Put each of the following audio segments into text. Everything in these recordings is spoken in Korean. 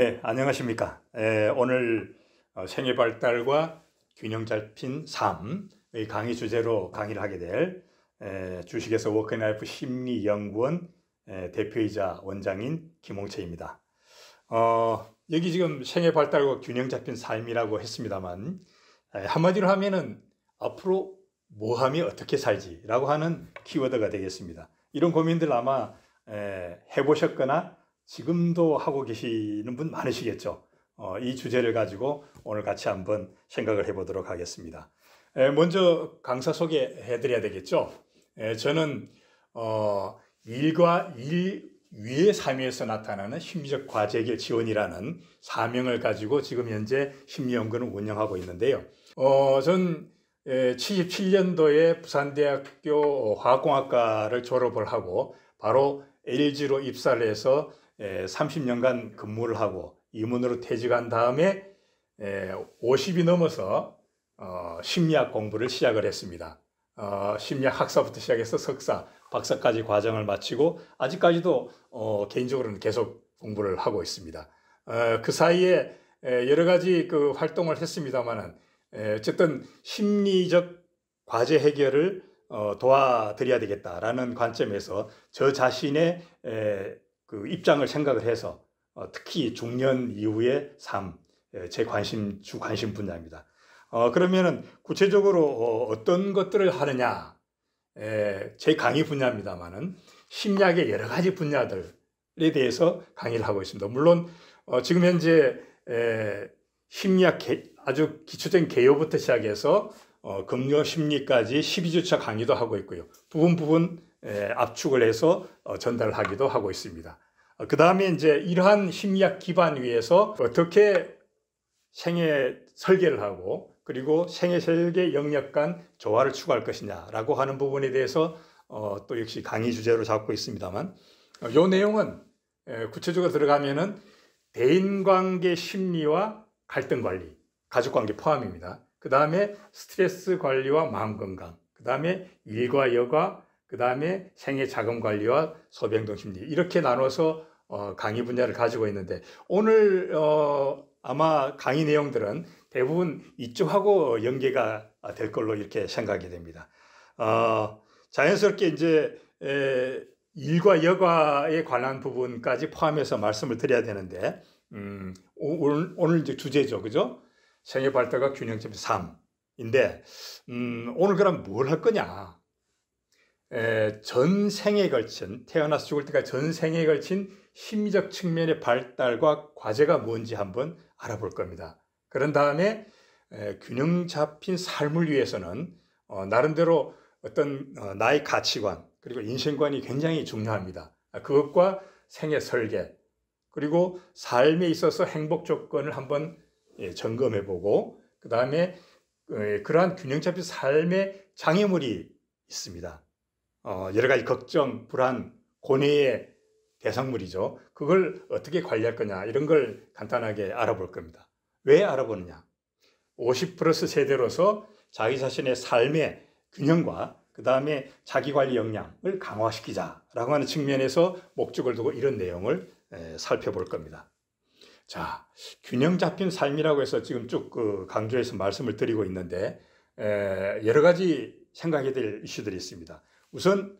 네, 안녕하십니까. 오늘 생애 발달과 균형 잡힌 삶의 강의 주제로 강의를 하게 될 주식회사 워크앤라이프 심리연구원 대표이자 원장인 김홍채입니다. 여기 지금 생애 발달과 균형 잡힌 삶이라고 했습니다만 한마디로 하면은 앞으로 뭐 하면 어떻게 살지라고 하는 키워드가 되겠습니다. 이런 고민들 아마 해보셨거나 지금도 하고 계시는 분 많으시겠죠. 이 주제를 가지고 오늘 같이 한번 생각을 해보도록 하겠습니다. 먼저 강사 소개해 드려야 되겠죠. 저는 일과 일 위의 삶에서 나타나는 심리적 과제길 지원이라는 사명을 가지고 지금 현재 심리연구원을 운영하고 있는데요. 전 77년도에 부산대학교 화학공학과를 졸업을 하고 바로 LG로 입사를 해서 30년간 근무를 하고 임원으로 퇴직한 다음에 50이 넘어서 심리학 공부를 시작을 했습니다. 심리학 학사부터 시작해서 석사, 박사까지 과정을 마치고 아직까지도 개인적으로는 계속 공부를 하고 있습니다. 그 사이에 여러 가지 그 활동을 했습니다만은 어쨌든 심리적 과제 해결을 도와드려야 되겠다라는 관점에서 저 자신의 그 입장을 생각을 해서 특히 중년 이후의 삶, 제 주 관심 분야입니다. 그러면은 구체적으로 어떤 것들을 하느냐, 제 강의 분야입니다만은 심리학의 여러 가지 분야들에 대해서 강의를 하고 있습니다. 물론 지금 현재 심리학 아주 기초적인 개요부터 시작해서 금요 심리까지 12주차 강의도 하고 있고요. 부분 압축을 해서 전달을 하기도 하고 있습니다. 그 다음에 이제 이러한 심리학 기반 위에서 어떻게 생애 설계를 하고 그리고 생애 설계 영역 간 조화를 추구할 것이냐라고 하는 부분에 대해서 또 역시 강의 주제로 잡고 있습니다만 이 내용은 구체적으로 들어가면은 대인관계 심리와 갈등 관리, 가족관계 포함입니다. 그 다음에 스트레스 관리와 마음건강, 그 다음에 일과 여가, 그 다음에 생애 자금 관리와 소비행동 심리 이렇게 나눠서 강의 분야를 가지고 있는데 오늘 아마 강의 내용들은 대부분 이쪽하고 연계가 될 걸로 이렇게 생각이 됩니다. 자연스럽게 이제 일과 여가에 관한 부분까지 포함해서 말씀을 드려야 되는데 오늘 이제 주제죠, 그죠? 생애 발달과 균형 잡힌 삶인데 오늘 그럼 뭘 할 거냐? 전생에 걸친 태어나서 죽을 때까지 전생에 걸친 심리적 측면의 발달과 과제가 뭔지 한번 알아볼 겁니다. 그런 다음에 균형 잡힌 삶을 위해서는 나름대로 어떤 나의 가치관 그리고 인생관이 굉장히 중요합니다. 그것과 생애 설계 그리고 삶에 있어서 행복 조건을 한번 점검해보고 그 다음에 그러한 균형 잡힌 삶의 장애물이 있습니다. 여러 가지 걱정, 불안, 고뇌의 대상물이죠. 그걸 어떻게 관리할 거냐 이런 걸 간단하게 알아볼 겁니다. 왜 알아보느냐? 50 플러스 세대로서 자기 자신의 삶의 균형과 그 다음에 자기관리 역량을 강화시키자라고 하는 측면에서 목적을 두고 이런 내용을 살펴볼 겁니다. 자, 균형 잡힌 삶이라고 해서 지금 쭉 강조해서 말씀을 드리고 있는데 여러 가지 생각해야 될 이슈들이 있습니다. 우선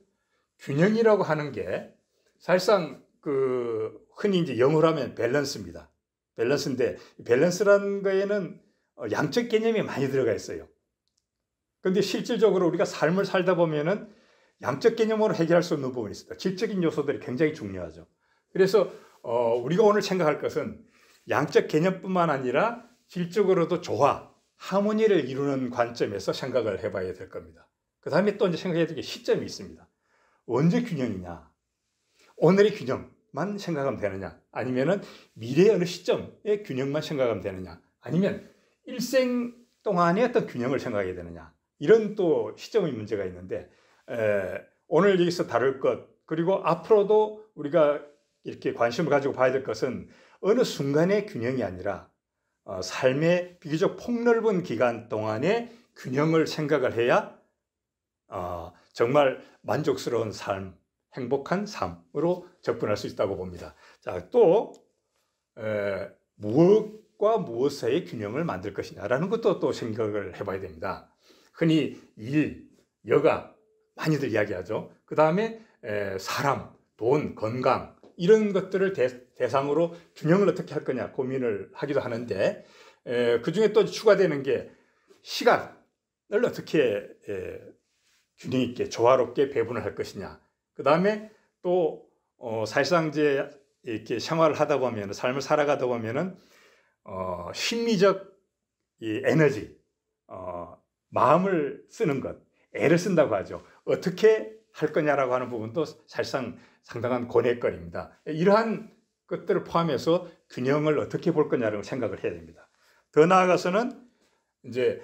균형이라고 하는 게 사실상 흔히 이제 영어로 하면 밸런스입니다. 밸런스인데 밸런스라는 거에는 양적 개념이 많이 들어가 있어요. 그런데 실질적으로 우리가 삶을 살다 보면은 양적 개념으로 해결할 수 없는 부분이 있습니다. 질적인 요소들이 굉장히 중요하죠. 그래서 우리가 오늘 생각할 것은 양적 개념뿐만 아니라 질적으로도 조화, 하모니를 이루는 관점에서 생각을 해봐야 될 겁니다. 그 다음에 또 이제 생각해야 될 게 시점이 있습니다. 언제 균형이냐? 오늘의 균형만 생각하면 되느냐? 아니면은 미래의 어느 시점의 균형만 생각하면 되느냐? 아니면 일생 동안의 어떤 균형을 생각해야 되느냐? 이런 또 시점의 문제가 있는데 오늘 여기서 다룰 것 그리고 앞으로도 우리가 이렇게 관심을 가지고 봐야 될 것은 어느 순간의 균형이 아니라 삶의 비교적 폭넓은 기간 동안의 균형을 생각을 해야 정말 만족스러운 삶, 행복한 삶으로 접근할 수 있다고 봅니다. 자, 또 무엇과 무엇의 균형을 만들 것이냐라는 것도 또 생각을 해봐야 됩니다. 흔히 일, 여가 많이들 이야기하죠. 그 다음에 사람, 돈, 건강 이런 것들을 대상으로 균형을 어떻게 할 거냐 고민을 하기도 하는데 그 중에 또 추가되는 게 시간을 어떻게 균형 있게 조화롭게 배분을 할 것이냐. 그 다음에 또 사실상 이제 이렇게 생활을 하다 보면 삶을 살아가다 보면은 심리적 이 에너지, 마음을 쓰는 것, 애를 쓴다고 하죠. 어떻게 할 거냐라고 하는 부분도 사실상 상당한 고뇌거리입니다. 이러한 것들을 포함해서 균형을 어떻게 볼 거냐를 생각을 해야 됩니다. 더 나아가서는 이제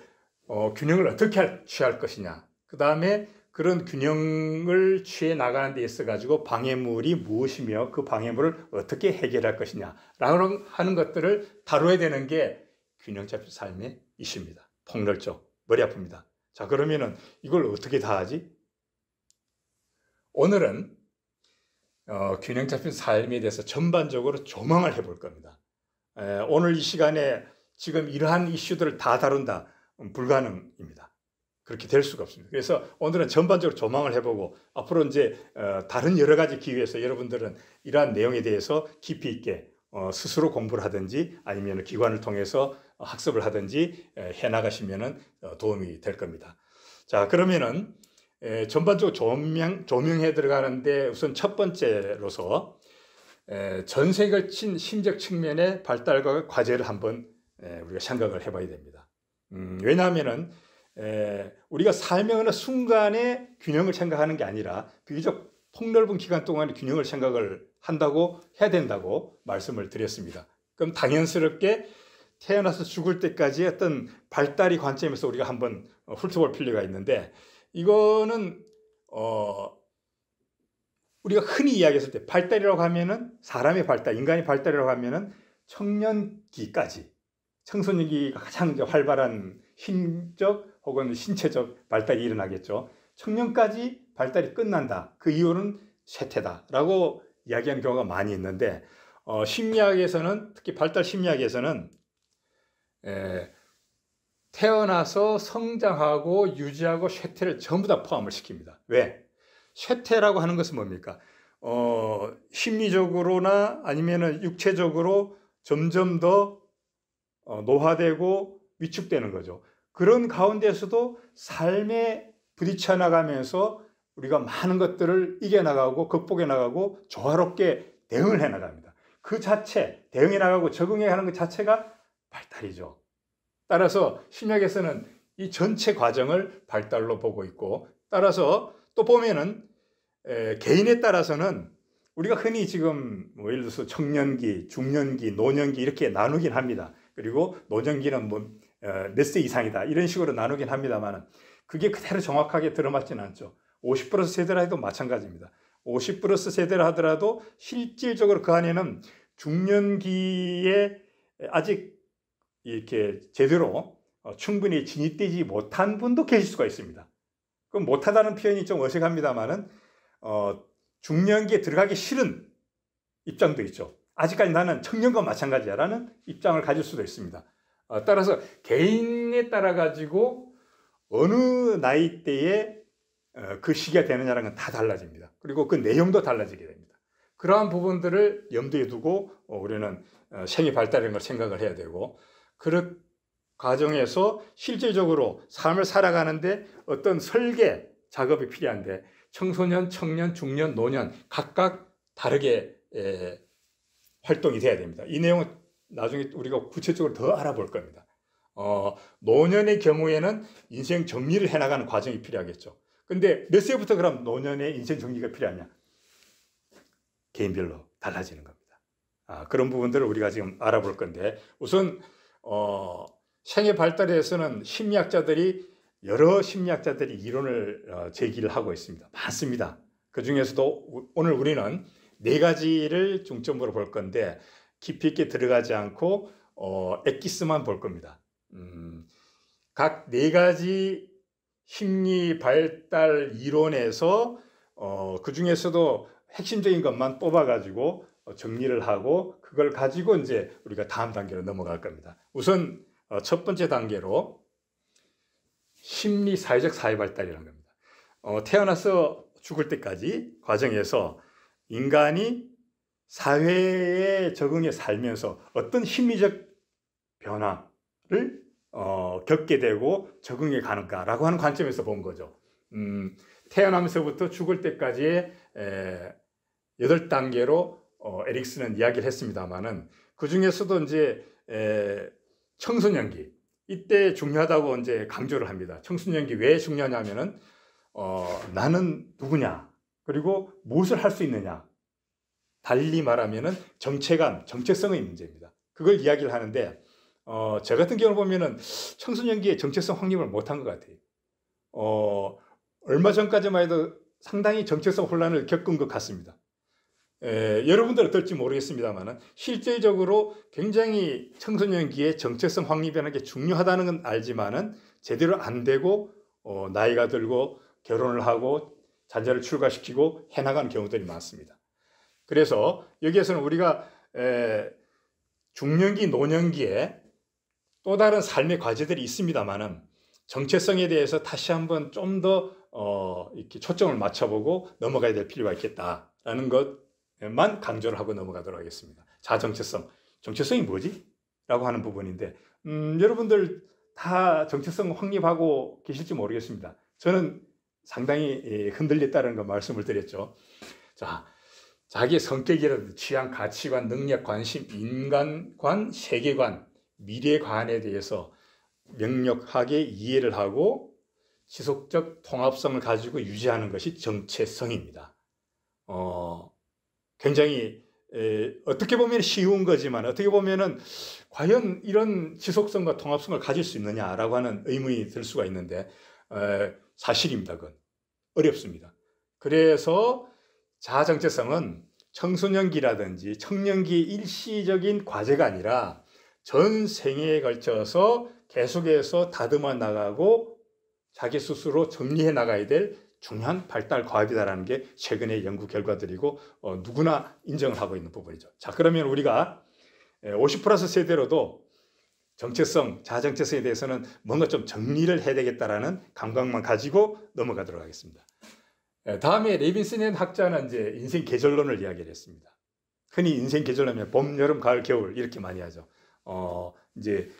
균형을 어떻게 취할 것이냐. 그 다음에 그런 균형을 취해 나가는 데 있어 가지고 방해물이 무엇이며 그 방해물을 어떻게 해결할 것이냐 라고 하는 것들을 다뤄야 되는 게 균형 잡힌 삶의 이슈입니다. 폭넓죠. 머리 아픕니다. 자, 그러면은 이걸 어떻게 다 하지? 오늘은 균형 잡힌 삶에 대해서 전반적으로 조망을 해볼 겁니다. 오늘 이 시간에 지금 이러한 이슈들을 다 다룬다? 불가능입니다. 그렇게 될 수가 없습니다. 그래서 오늘은 전반적으로 조망을 해보고 앞으로 이제 다른 여러 가지 기회에서 여러분들은 이러한 내용에 대해서 깊이 있게 스스로 공부를 하든지 아니면 기관을 통해서 학습을 하든지 해나가시면 도움이 될 겁니다. 자, 그러면은 전반적으로 조명해 들어가는데 우선 첫 번째로서 전 세계에 걸친 심적 측면의 발달과 과제를 한번 우리가 생각을 해봐야 됩니다. 왜냐하면은 우리가 삶의 어느 순간에 균형을 생각하는 게 아니라 비교적 폭넓은 기간 동안에 균형을 생각을 한다고 해야 된다고 말씀을 드렸습니다. 그럼 당연스럽게 태어나서 죽을 때까지 어떤 발달의 관점에서 우리가 한번 훑어볼 필요가 있는데 이거는 우리가 흔히 이야기했을 때 발달이라고 하면은 사람의 발달, 인간의 발달이라고 하면은 청년기까지 청소년기가 가장 활발한 힘적 혹은 신체적 발달이 일어나겠죠. 청년까지 발달이 끝난다. 그 이유는 쇠퇴다라고 이야기하는 경우가 많이 있는데 심리학에서는 특히 발달 심리학에서는 태어나서 성장하고 유지하고 쇠퇴를 전부 다 포함을 시킵니다. 왜? 쇠퇴라고 하는 것은 뭡니까? 심리적으로나 아니면은 육체적으로 점점 더 노화되고 위축되는 거죠. 그런 가운데서도 삶에 부딪혀 나가면서 우리가 많은 것들을 이겨나가고 극복해 나가고 조화롭게 대응을 해 나갑니다. 그 자체, 대응해 나가고 적응해 가는 것 자체가 발달이죠. 따라서 심리학에서는 이 전체 과정을 발달로 보고 있고 따라서 또 보면은 개인에 따라서는 우리가 흔히 지금 예를 들어서 청년기, 중년기, 노년기 이렇게 나누긴 합니다. 그리고 노년기는 몇 세 이상이다 이런 식으로 나누긴 합니다만 그게 그대로 정확하게 들어맞지는 않죠. 50 플러스 세대라 해도 마찬가지입니다. 50 플러스 세대라 하더라도 실질적으로 그 안에는 중년기에 아직 이렇게 제대로 충분히 진입되지 못한 분도 계실 수가 있습니다. 그럼 못하다는 표현이 좀 어색합니다만은 중년기에 들어가기 싫은 입장도 있죠. 아직까지 나는 청년과 마찬가지야라는 입장을 가질 수도 있습니다. 따라서 개인에 따라 가지고 어느 나이대에 그 시기가 되느냐는 건 다 달라집니다. 그리고 그 내용도 달라지게 됩니다. 그러한 부분들을 염두에 두고 우리는 생애 발달이라는 걸 생각을 해야 되고 그런 과정에서 실질적으로 삶을 살아가는데 어떤 설계 작업이 필요한데 청소년, 청년, 중년, 노년 각각 다르게 활동이 돼야 됩니다. 이 내용은 나중에 우리가 구체적으로 더 알아볼 겁니다. 노년의 경우에는 인생 정리를 해나가는 과정이 필요하겠죠. 근데 몇 세부터 그럼 노년의 인생 정리가 필요하냐? 개인별로 달라지는 겁니다. 그런 부분들을 우리가 지금 알아볼 건데 우선 생애 발달에서는 여러 심리학자들이 이론을 제기를 하고 있습니다. 많습니다. 그 중에서도 오늘 우리는 4가지를 중점으로 볼 건데 깊이 있게 들어가지 않고 엑기스만 볼 겁니다. 각 4가지 심리 발달 이론에서 그 중에서도 핵심적인 것만 뽑아가지고 정리를 하고 그걸 가지고 이제 우리가 다음 단계로 넘어갈 겁니다. 우선 첫 번째 단계로 심리 사회적 사회 발달이라는 겁니다. 태어나서 죽을 때까지 과정에서 인간이 사회에 적응해 살면서 어떤 심리적 변화를 겪게 되고 적응해 가는가라고 하는 관점에서 본 거죠. 태어나면서부터 죽을 때까지의 8단계로 에릭슨은 이야기를 했습니다만은 그 중에서도 이제 청소년기 이때 중요하다고 이제 강조를 합니다. 청소년기 왜 중요하냐면은 나는 누구냐 그리고 무엇을 할 수 있느냐 달리 말하면은 정체감, 정체성의 문제입니다. 그걸 이야기를 하는데 저 같은 경우를 보면은 청소년기에 정체성 확립을 못한 것 같아요. 얼마 전까지만 해도 상당히 정체성 혼란을 겪은 것 같습니다. 여러분들 어떨지 모르겠습니다만 실제적으로 굉장히 청소년기에 정체성 확립이라는 게 중요하다는 건 알지만은 제대로 안 되고 나이가 들고 결혼을 하고 자녀를 출가시키고 해나가는 경우들이 많습니다. 그래서 여기에서는 우리가 중년기, 노년기에 또 다른 삶의 과제들이 있습니다만은 정체성에 대해서 다시 한번 좀 더 이렇게 초점을 맞춰보고 넘어가야 될 필요가 있겠다라는 것만 강조를 하고 넘어가도록 하겠습니다. 자정체성, 정체성이 뭐지? 라고 하는 부분인데 여러분들 다 정체성 확립하고 계실지 모르겠습니다. 저는 상당히 흔들렸다는 거 말씀을 드렸죠. 자, 자기의 성격이라든지 취향, 가치관, 능력, 관심, 인간관, 세계관, 미래관에 대해서 명확하게 이해를 하고 지속적 통합성을 가지고 유지하는 것이 정체성입니다. 굉장히 어떻게 보면 쉬운 거지만 어떻게 보면은 과연 이런 지속성과 통합성을 가질 수 있느냐라고 하는 의문이 들 수가 있는데 사실입니다. 그건 어렵습니다. 그래서 자아정체성은 청소년기라든지 청년기의 일시적인 과제가 아니라 전 생애에 걸쳐서 계속해서 다듬어 나가고 자기 스스로 정리해 나가야 될 중요한 발달 과업이다라는 게 최근의 연구 결과들이고 누구나 인정을 하고 있는 부분이죠. 자, 그러면 우리가 50+ 세대로도 정체성, 자아정체성에 대해서는 뭔가 좀 정리를 해야 되겠다라는 감각만 가지고 넘어가도록 하겠습니다. 다음에 레빈슨 학자는 이제 인생 계절론을 이야기를 했습니다. 흔히 인생 계절론은 봄, 여름, 가을, 겨울 이렇게 많이 하죠. 이제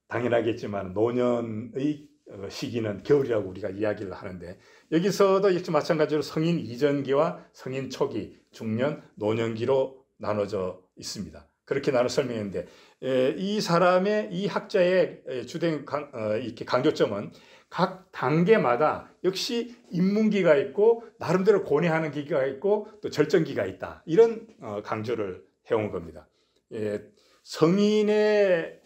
당연하겠지만 노년의 시기는 겨울이라고 우리가 이야기를 하는데 여기서도 역시 마찬가지로 성인 이전기와 성인 초기, 중년, 노년기로 나눠져 있습니다. 그렇게 나눠 설명했는데 이 사람의 이 학자의 주된 이렇게 강조점은 각 단계마다 역시 입문기가 있고 나름대로 고뇌하는 기가 있고 또 절정기가 있다. 이런 강조를 해온 겁니다. 성인의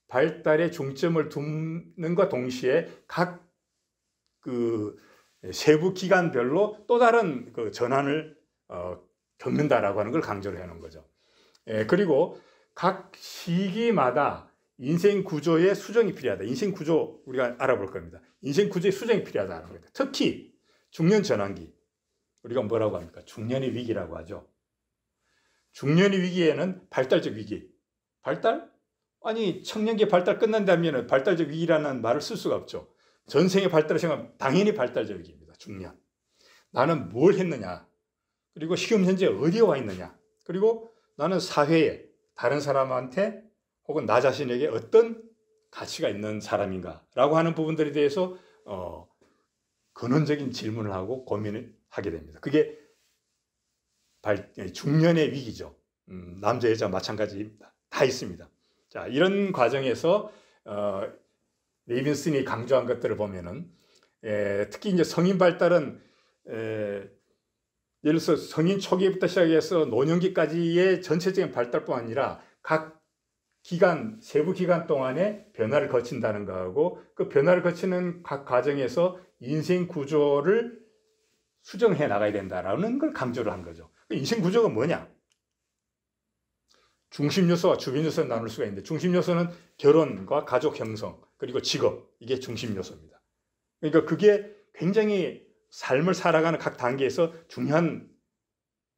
발달에 중점을 두는과 동시에 각 그 세부 기간별로 또 다른 그 전환을 겪는다라고 하는 걸 강조를 해놓은 거죠. 그리고 각 시기마다 인생 구조의 수정이 필요하다. 인생 구조 우리가 알아볼 겁니다. 인생 구조의 수정이 필요하다는 겁니다. 특히 중년 전환기 우리가 뭐라고 합니까? 중년의 위기라고 하죠. 중년의 위기에는 발달적 위기. 발달? 아니 청년기 발달 끝난다면 발달적 위기라는 말을 쓸 수가 없죠. 전생의 발달을 생각하면 당연히 발달적 위기입니다. 중년. 나는 뭘 했느냐. 그리고 지금 현재 어디에 와 있느냐. 그리고 나는 사회에 다른 사람한테 혹은 나 자신에게 어떤 가치가 있는 사람인가 라고 하는 부분들에 대해서 근원적인 질문을 하고 고민을 하게 됩니다. 그게 중년의 위기죠. 남자 여자 마찬가지입니다. 다 있습니다. 자, 이런 과정에서 레빈슨이 강조한 것들을 보면은 특히 이제 성인 발달은 예를 들어서 성인 초기부터 시작해서 노년기까지의 전체적인 발달뿐 아니라 각 기간, 세부 기간 동안에 변화를 거친다는 거하고 그 변화를 거치는 각 과정에서 인생 구조를 수정해 나가야 된다라는 걸 강조를 한 거죠. 인생 구조가 뭐냐? 중심 요소와 주변 요소를 나눌 수가 있는데 중심 요소는 결혼과 가족 형성 그리고 직업 이게 중심 요소입니다. 그러니까 그게 굉장히 삶을 살아가는 각 단계에서 중요한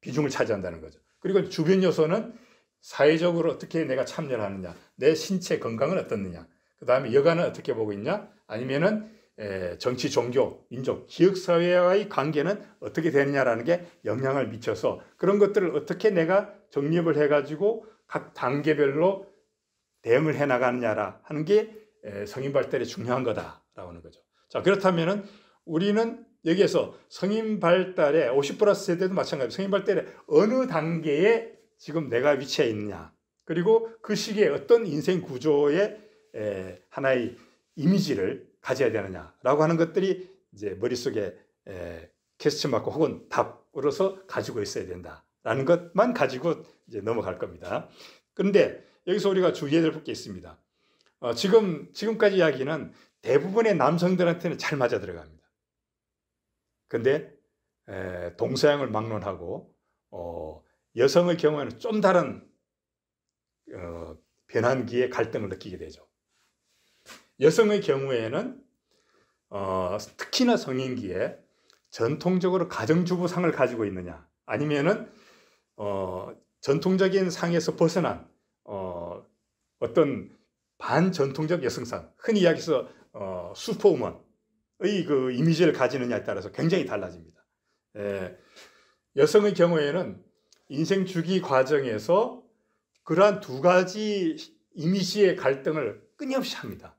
비중을 차지한다는 거죠. 그리고 주변 요소는 사회적으로 어떻게 내가 참여를 하느냐, 내 신체 건강은 어떻느냐, 그 다음에 여가는 어떻게 보고 있냐, 아니면은 정치, 종교, 민족, 지역사회와의 관계는 어떻게 되느냐라는 게 영향을 미쳐서 그런 것들을 어떻게 내가 정립을 해가지고 각 단계별로 대응을 해 나가느냐라 하는 게 성인 발달이 중요한 거다라고 하는 거죠. 자, 그렇다면은 우리는 여기에서 성인 발달의 50 플러스 세대도 마찬가지로 성인 발달의 어느 단계에 지금 내가 위치해 있느냐, 그리고 그 시기에 어떤 인생 구조의 하나의 이미지를 가져야 되느냐라고 하는 것들이 이제 머릿속에 퀘스천 마크 혹은 답으로서 가지고 있어야 된다라는 것만 가지고 이제 넘어갈 겁니다. 그런데 여기서 우리가 주의해야 될 게 있습니다. 지금까지 이야기는 대부분의 남성들한테는 잘 맞아 들어갑니다. 근데 동서양을 막론하고 여성의 경우에는 좀 다른 변환기에 갈등을 느끼게 되죠. 여성의 경우에는 특히나 성인기에 전통적으로 가정주부상을 가지고 있느냐, 아니면은 전통적인 상에서 벗어난 어떤 반전통적 여성상, 흔히 이야기해서 슈퍼우먼의 그 이미지를 가지느냐에 따라서 굉장히 달라집니다. 여성의 경우에는 인생 주기 과정에서 그러한 두 가지 이미지의 갈등을 끊임없이 합니다.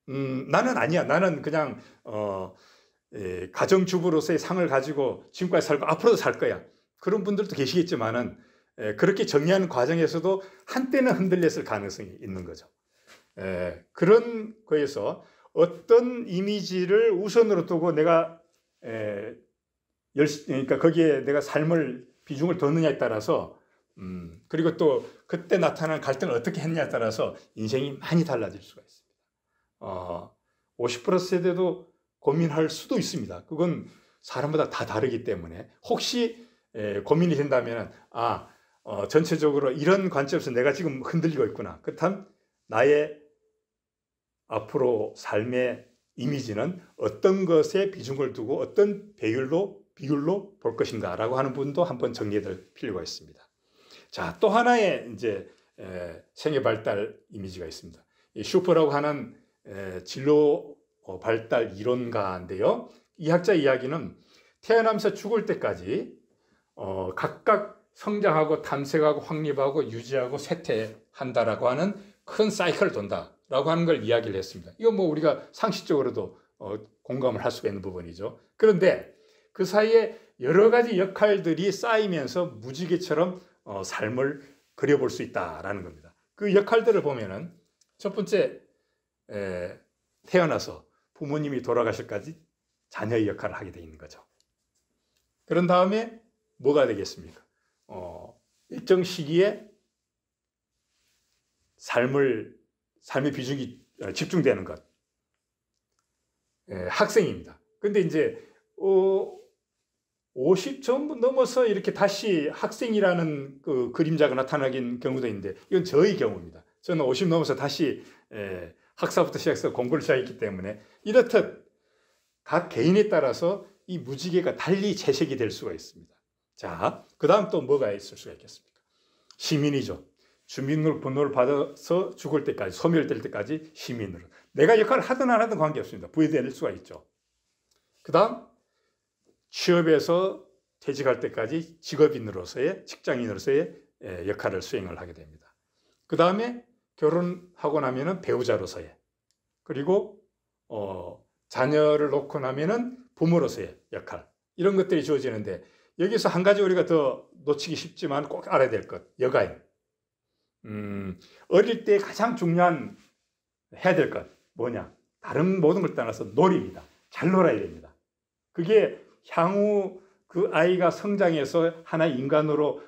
나는 아니야. 나는 그냥 가정주부로서의 상을 가지고 지금까지 살고 앞으로도 살 거야. 그런 분들도 계시겠지만은 그렇게 정리하는 과정에서도 한때는 흔들렸을 가능성이 있는 거죠. 그런 거에서 어떤 이미지를 우선으로 두고 내가 그러니까 거기에 내가 삶을 비중을 뒀느냐에 따라서 그리고 또 그때 나타난 갈등을 어떻게 했냐에 따라서 인생이 많이 달라질 수가 있습니다. 50 플러스 세대도 고민할 수도 있습니다. 그건 사람마다 다 다르기 때문에 혹시 고민이 된다면 전체적으로 이런 관점에서 내가 지금 흔들리고 있구나. 그렇다면 나의 앞으로 삶의 이미지는 어떤 것에 비중을 두고 어떤 비율로 볼 것인가 라고 하는 부분도 한번 정리해 둘 필요가 있습니다. 자, 또 하나의 이제 생애 발달 이미지가 있습니다. 이 슈퍼라고 하는 진로 발달 이론가인데요. 이 학자 이야기는 태어나면서 죽을 때까지 각각 성장하고 탐색하고 확립하고 유지하고 쇠퇴한다라고 하는 큰 사이클을 돈다라고 하는 걸 이야기를 했습니다. 이건 뭐 우리가 상식적으로도 공감을 할 수가 있는 부분이죠. 그런데 그 사이에 여러 가지 역할들이 쌓이면서 무지개처럼 삶을 그려볼 수 있다라는 겁니다. 그 역할들을 보면은 첫 번째, 태어나서 부모님이 돌아가실까지 자녀의 역할을 하게 돼 있는 거죠. 그런 다음에 뭐가 되겠습니까? 일정 시기에 삶의 비중이 집중되는 것. 학생입니다. 근데 이제 50점 넘어서 이렇게 다시 학생이라는 그 그림자가 나타나긴 경우도 있는데 이건 저의 경우입니다. 저는 50 넘어서 다시 학사부터 시작해서 공부를 시작했기 때문에 이렇듯 각 개인에 따라서 이 무지개가 달리 채색이 될 수가 있습니다. 자, 그 다음 또 뭐가 있을 수가 있겠습니까? 시민이죠. 주민등록번호를 받아서 죽을 때까지, 소멸될 때까지 시민으로. 내가 역할을 하든 안 하든 관계없습니다. 부여될 수가 있죠. 그 다음 취업에서 퇴직할 때까지 직업인으로서의, 직장인으로서의 역할을 수행을 하게 됩니다. 그 다음에 결혼하고 나면은 배우자로서의, 그리고 자녀를 놓고 나면은 부모로서의 역할, 이런 것들이 주어지는데 여기서 한 가지 우리가 더 놓치기 쉽지만 꼭 알아야 될 것, 여가인. 어릴 때 가장 중요한 해야 될 것 뭐냐? 다른 모든 걸 떠나서 놀이입니다. 잘 놀아야 됩니다. 그게 향후 그 아이가 성장해서 하나의 인간으로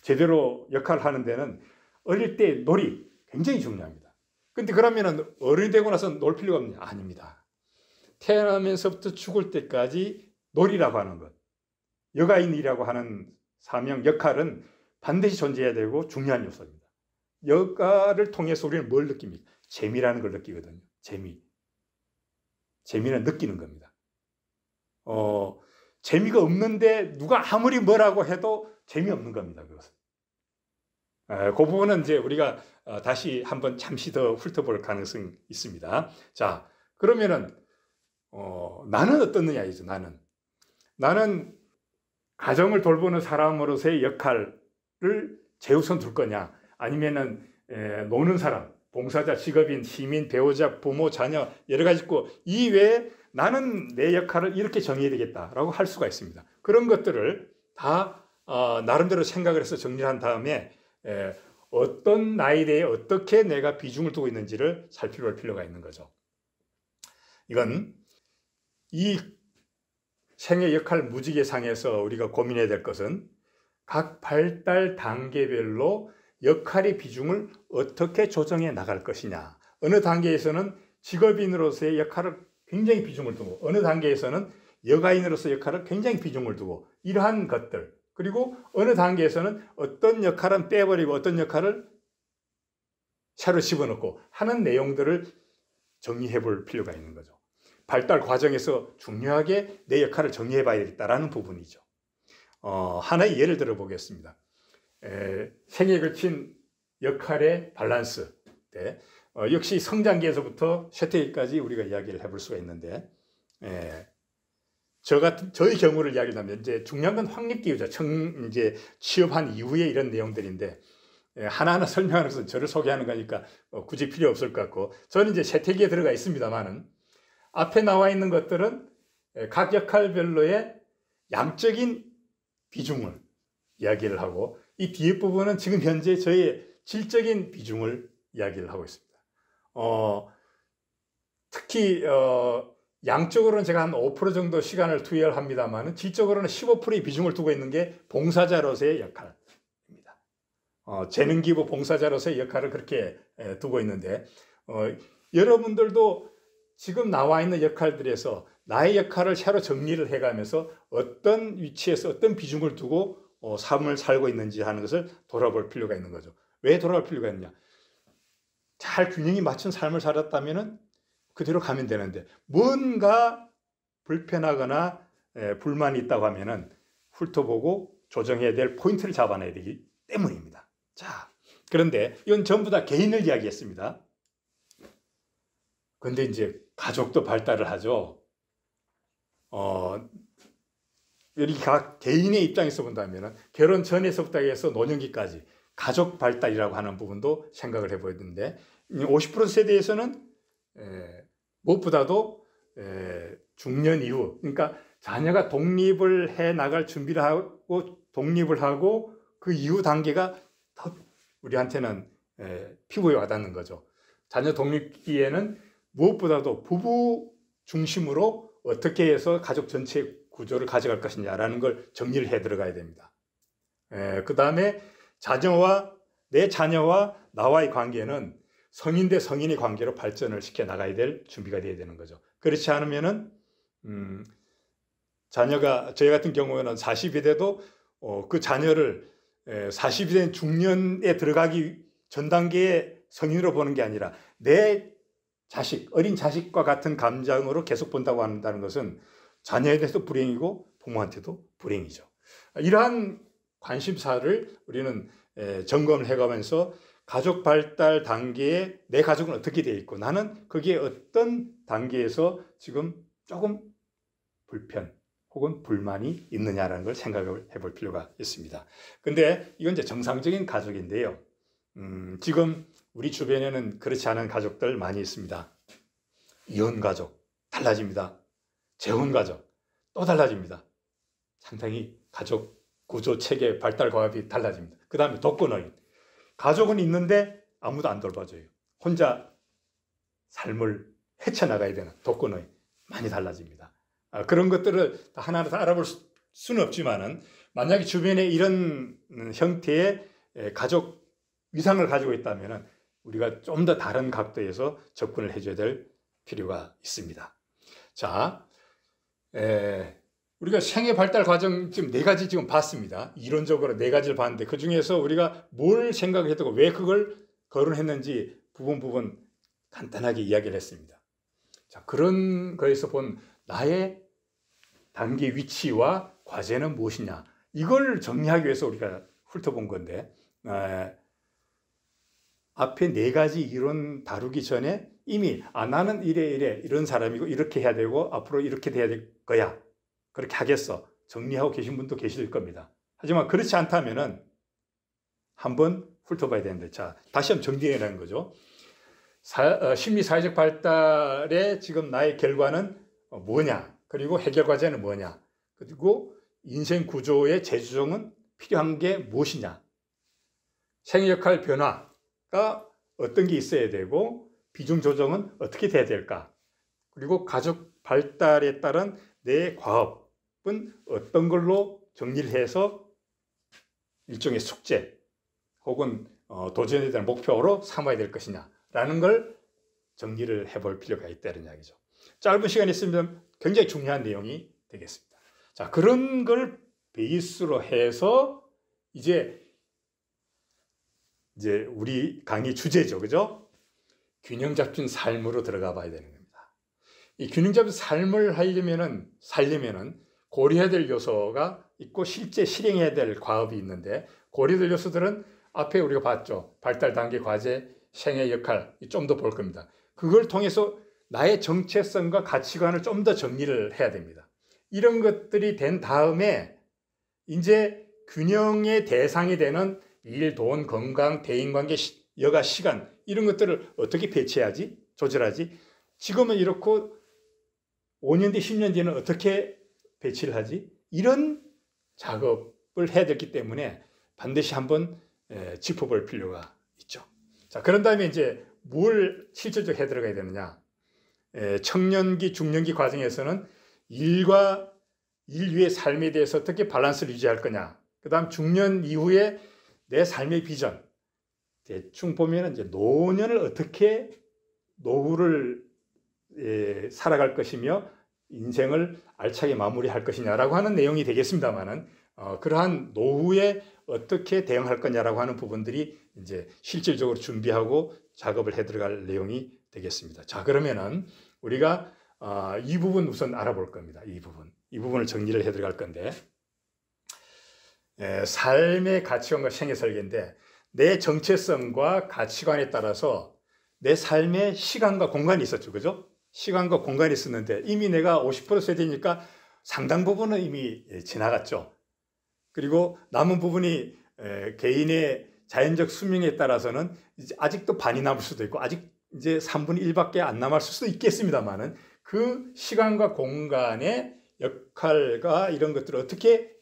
제대로 역할을 하는 데는 어릴 때 놀이 굉장히 중요합니다. 근데 그러면은 어른이 되고 나서 놀 필요가 없느냐? 아닙니다. 태어나면서부터 죽을 때까지 놀이라고 하는 것, 여가인이라고 하는 사명, 역할은 반드시 존재해야 되고 중요한 요소입니다. 여가를 통해서 우리는 뭘 느낍니까? 재미라는 걸 느끼거든요. 재미는 느끼는 겁니다. 재미가 없는데 누가 아무리 뭐라고 해도 재미없는 겁니다. 그것은. 그 부분은 이제 우리가 다시 한번 잠시 더 훑어볼 가능성이 있습니다. 자, 그러면은 나는 어떻느냐이죠. 나는 가정을 돌보는 사람으로서의 역할을 최우선 둘 거냐, 아니면은 노는 사람, 봉사자, 직업인, 시민, 배우자, 부모, 자녀 여러 가지 있고 이 외에 나는 내 역할을 이렇게 정해야 되겠다라고 할 수가 있습니다. 그런 것들을 다 나름대로 생각을 해서 정리한 다음에 어떤 나이대에 어떻게 내가 비중을 두고 있는지를 살펴볼 필요가 있는 거죠. 이건 이 생애 역할 무지개상에서 우리가 고민해야 될 것은 각 발달 단계별로 역할의 비중을 어떻게 조정해 나갈 것이냐. 어느 단계에서는 직업인으로서의 역할을 굉장히 비중을 두고, 어느 단계에서는 여가인으로서의 역할을 굉장히 비중을 두고, 이러한 것들, 그리고 어느 단계에서는 어떤 역할은 빼버리고 어떤 역할을 새로 집어넣고 하는 내용들을 정리해 볼 필요가 있는 거죠. 발달 과정에서 중요하게 내 역할을 정리해 봐야겠다라는 부분이죠. 하나의 예를 들어 보겠습니다. 생애에 걸친 역할의 밸런스. 역시 성장기에서부터 쇠퇴기까지 우리가 이야기를 해볼 수가 있는데, 저의 경우를 이야기하면 이제 중요한 건 확립기후죠. 이제 취업한 이후에 이런 내용들인데, 하나하나 설명하면서 저를 소개하는 거니까 굳이 필요 없을 것 같고, 저는 이제 쇠퇴기에 들어가 있습니다만은 앞에 나와 있는 것들은 각 역할별로의 양적인 비중을 이야기를 하고, 이 뒤에 부분은 지금 현재 저의 질적인 비중을 이야기를 하고 있습니다. 특히 양적으로는 제가 한 5% 정도 시간을 투여를 합니다만 질적으로는 15%의 비중을 두고 있는 게 봉사자로서의 역할입니다. 재능기부 봉사자로서의 역할을 그렇게 두고 있는데, 여러분들도 지금 나와 있는 역할들에서 나의 역할을 새로 정리를 해가면서 어떤 위치에서 어떤 비중을 두고 삶을 살고 있는지 하는 것을 돌아볼 필요가 있는 거죠. 왜 돌아볼 필요가 있느냐? 잘 균형이 맞춘 삶을 살았다면 그대로 가면 되는데, 뭔가 불편하거나 불만이 있다고 하면은 훑어보고 조정해야 될 포인트를 잡아내야 되기 때문입니다. 자, 그런데 이건 전부 다 개인을 이야기했습니다. 근데 이제 가족도 발달을 하죠. 여기 각 개인의 입장에서 본다면 결혼 전에서부터 해서 노년기까지 가족 발달이라고 하는 부분도 생각을 해봐야 되는데, 50% 세대에서는 무엇보다도 중년 이후, 그러니까 자녀가 독립을 해 나갈 준비를 하고 독립을 하고 그 이후 단계가 더 우리한테는 피부에 와닿는 거죠. 자녀 독립기에는 무엇보다도 부부 중심으로 어떻게 해서 가족 전체 구조를 가져갈 것이냐라는 걸 정리를 해 들어가야 됩니다. 그 다음에 내 자녀와 나와의 관계는 성인 대 성인의 관계로 발전을 시켜 나가야 될 준비가 돼야 되는 거죠. 그렇지 않으면은 자녀가, 저희 같은 경우에는 40이 돼도 그 자녀를 40이 된 중년에 들어가기 전 단계의 성인으로 보는 게 아니라 내 자식, 어린 자식과 같은 감정으로 계속 본다고 한다는 것은 자녀에 대해서 불행이고 부모한테도 불행이죠. 이러한 관심사를 우리는 점검을 해가면서 가족 발달 단계에 내 가족은 어떻게 되어 있고 나는 거기에 어떤 단계에서 지금 조금 불편 혹은 불만이 있느냐라는 걸 생각을 해볼 필요가 있습니다. 근데 이건 이제 정상적인 가족인데요. 지금 우리 주변에는 그렇지 않은 가족들 많이 있습니다. 이혼 가족 달라집니다. 재혼 가족 또 달라집니다. 상당히 가족 구조 체계 발달 과업이 달라집니다. 그 다음에 독거노인. 가족은 있는데 아무도 안 돌봐줘요. 혼자 삶을 헤쳐나가야 되는 독거노인. 많이 달라집니다. 그런 것들을 하나하나 다 알아볼 수는 없지만은 만약에 주변에 이런 형태의 가족 위상을 가지고 있다면 우리가 좀 더 다른 각도에서 접근을 해줘야 될 필요가 있습니다. 자, 우리가 생애 발달 과정 지금 4가지 지금 봤습니다. 이론적으로 4가지를 봤는데 그 중에서 우리가 뭘 생각했고 왜 그걸 거론했는지 부분 간단하게 이야기를 했습니다. 자, 그런 거에서 본 나의 단계 위치와 과제는 무엇이냐, 이걸 정리하기 위해서 우리가 훑어본 건데, 앞에 네 가지 이론 다루기 전에 이미 나는 이래 이런 사람이고 이렇게 해야 되고 앞으로 이렇게 돼야 될 거야, 그렇게 하겠어, 정리하고 계신 분도 계실 겁니다. 하지만 그렇지 않다면은 한번 훑어봐야 되는데, 자, 다시 한번 정리해라는 거죠. 심리 사회적 발달의 지금 나의 결과는 뭐냐, 그리고 해결 과제는 뭐냐, 그리고 인생 구조의 재조정은 필요한 게 무엇이냐, 생애 역할 변화가 어떤 게 있어야 되고 비중 조정은 어떻게 돼야 될까, 그리고 가족 발달에 따른 내 과업은 어떤 걸로 정리를 해서 일종의 숙제 혹은 도전에 대한 목표로 삼아야 될 것이냐 라는 걸 정리를 해볼 필요가 있다는 이야기죠. 짧은 시간이 있으면 굉장히 중요한 내용이 되겠습니다. 자, 그런 걸 베이스로 해서 이제 우리 강의 주제죠, 그죠? 균형 잡힌 삶으로 들어가 봐야 되는 겁니다. 이 균형 잡힌 삶을 살려면은 고려해야 될 요소가 있고 실제 실행해야 될 과업이 있는데, 고려될 요소들은 앞에 우리가 봤죠. 발달 단계, 과제, 생애 역할, 좀 더 볼 겁니다. 그걸 통해서 나의 정체성과 가치관을 좀 더 정리를 해야 됩니다. 이런 것들이 된 다음에 이제 균형의 대상이 되는 일, 돈, 건강, 대인관계, 여가, 시간, 이런 것들을 어떻게 배치하지, 조절하지, 지금은 이렇고 5년 뒤, 10년 뒤는 어떻게 배치를 하지, 이런 작업을 해야 되기 때문에 반드시 한번 짚어볼 필요가 있죠. 자, 그런 다음에 이제 뭘 실질적으로 해 들어가야 되느냐. 청년기, 중년기 과정에서는 일과 일 위의 삶에 대해서 어떻게 밸런스를 유지할 거냐. 그 다음 중년 이후에 내 삶의 비전. 대충 보면 이제 노년을 어떻게 노후를 살아갈 것이며 인생을 알차게 마무리할 것이냐라고 하는 내용이 되겠습니다만은, 그러한 노후에 어떻게 대응할 거냐라고 하는 부분들이 이제 실질적으로 준비하고 작업을 해 들어갈 내용이 되겠습니다. 자, 그러면은 우리가 이 부분 우선 알아볼 겁니다. 이 부분을 정리를 해 들어갈 건데, 삶의 가치관과 생애 설계인데, 내 정체성과 가치관에 따라서 내 삶의 시간과 공간이 있었죠, 그죠? 시간과 공간이 있었는데 이미 내가 50% 세대니까 상당 부분은 이미 지나갔죠. 그리고 남은 부분이 개인의 자연적 수명에 따라서는 이제 아직도 반이 남을 수도 있고 아직 이제 3분의 1밖에 안 남았을 수도 있겠습니다만은, 그 시간과 공간의 역할과 이런 것들을 어떻게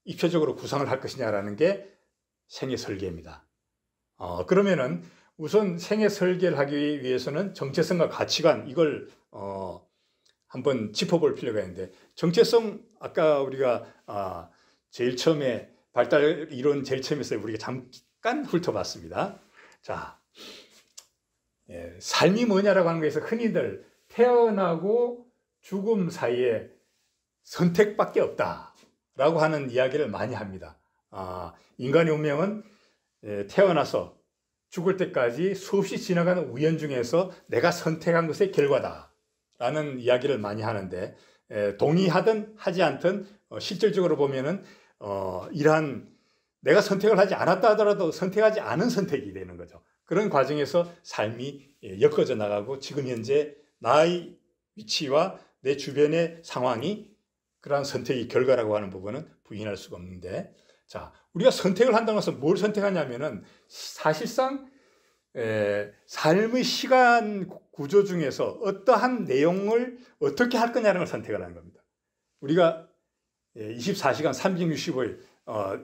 입체적으로 구상을 할 것이냐라는 게 생애 설계입니다. 그러면은 우선 생애 설계를 하기 위해서는 정체성과 가치관, 이걸 한번 짚어볼 필요가 있는데, 정체성, 아까 우리가 제일 처음에 발달 이론 제일 처음에서 우리가 잠깐 훑어봤습니다. 자, 삶이 뭐냐라고 하는 거에서 흔히들 태어나고 죽음 사이에 선택밖에 없다라고 하는 이야기를 많이 합니다. 인간의 운명은 태어나서 죽을 때까지 수없이 지나가는 우연 중에서 내가 선택한 것의 결과다라는 이야기를 많이 하는데, 동의하든 하지 않든 실질적으로 보면은 이러한 내가 선택을 하지 않았다 하더라도 선택하지 않은 선택이 되는 거죠. 그런 과정에서 삶이 엮어져 나가고 지금 현재 나의 위치와 내 주변의 상황이 그러한 선택의 결과라고 하는 부분은 부인할 수가 없는데, 자, 우리가 선택을 한다고 해서 뭘 선택하냐면은 사실상 삶의 시간 구조 중에서 어떠한 내용을 어떻게 할 거냐는 걸 선택을 하는 겁니다. 우리가 24시간 365일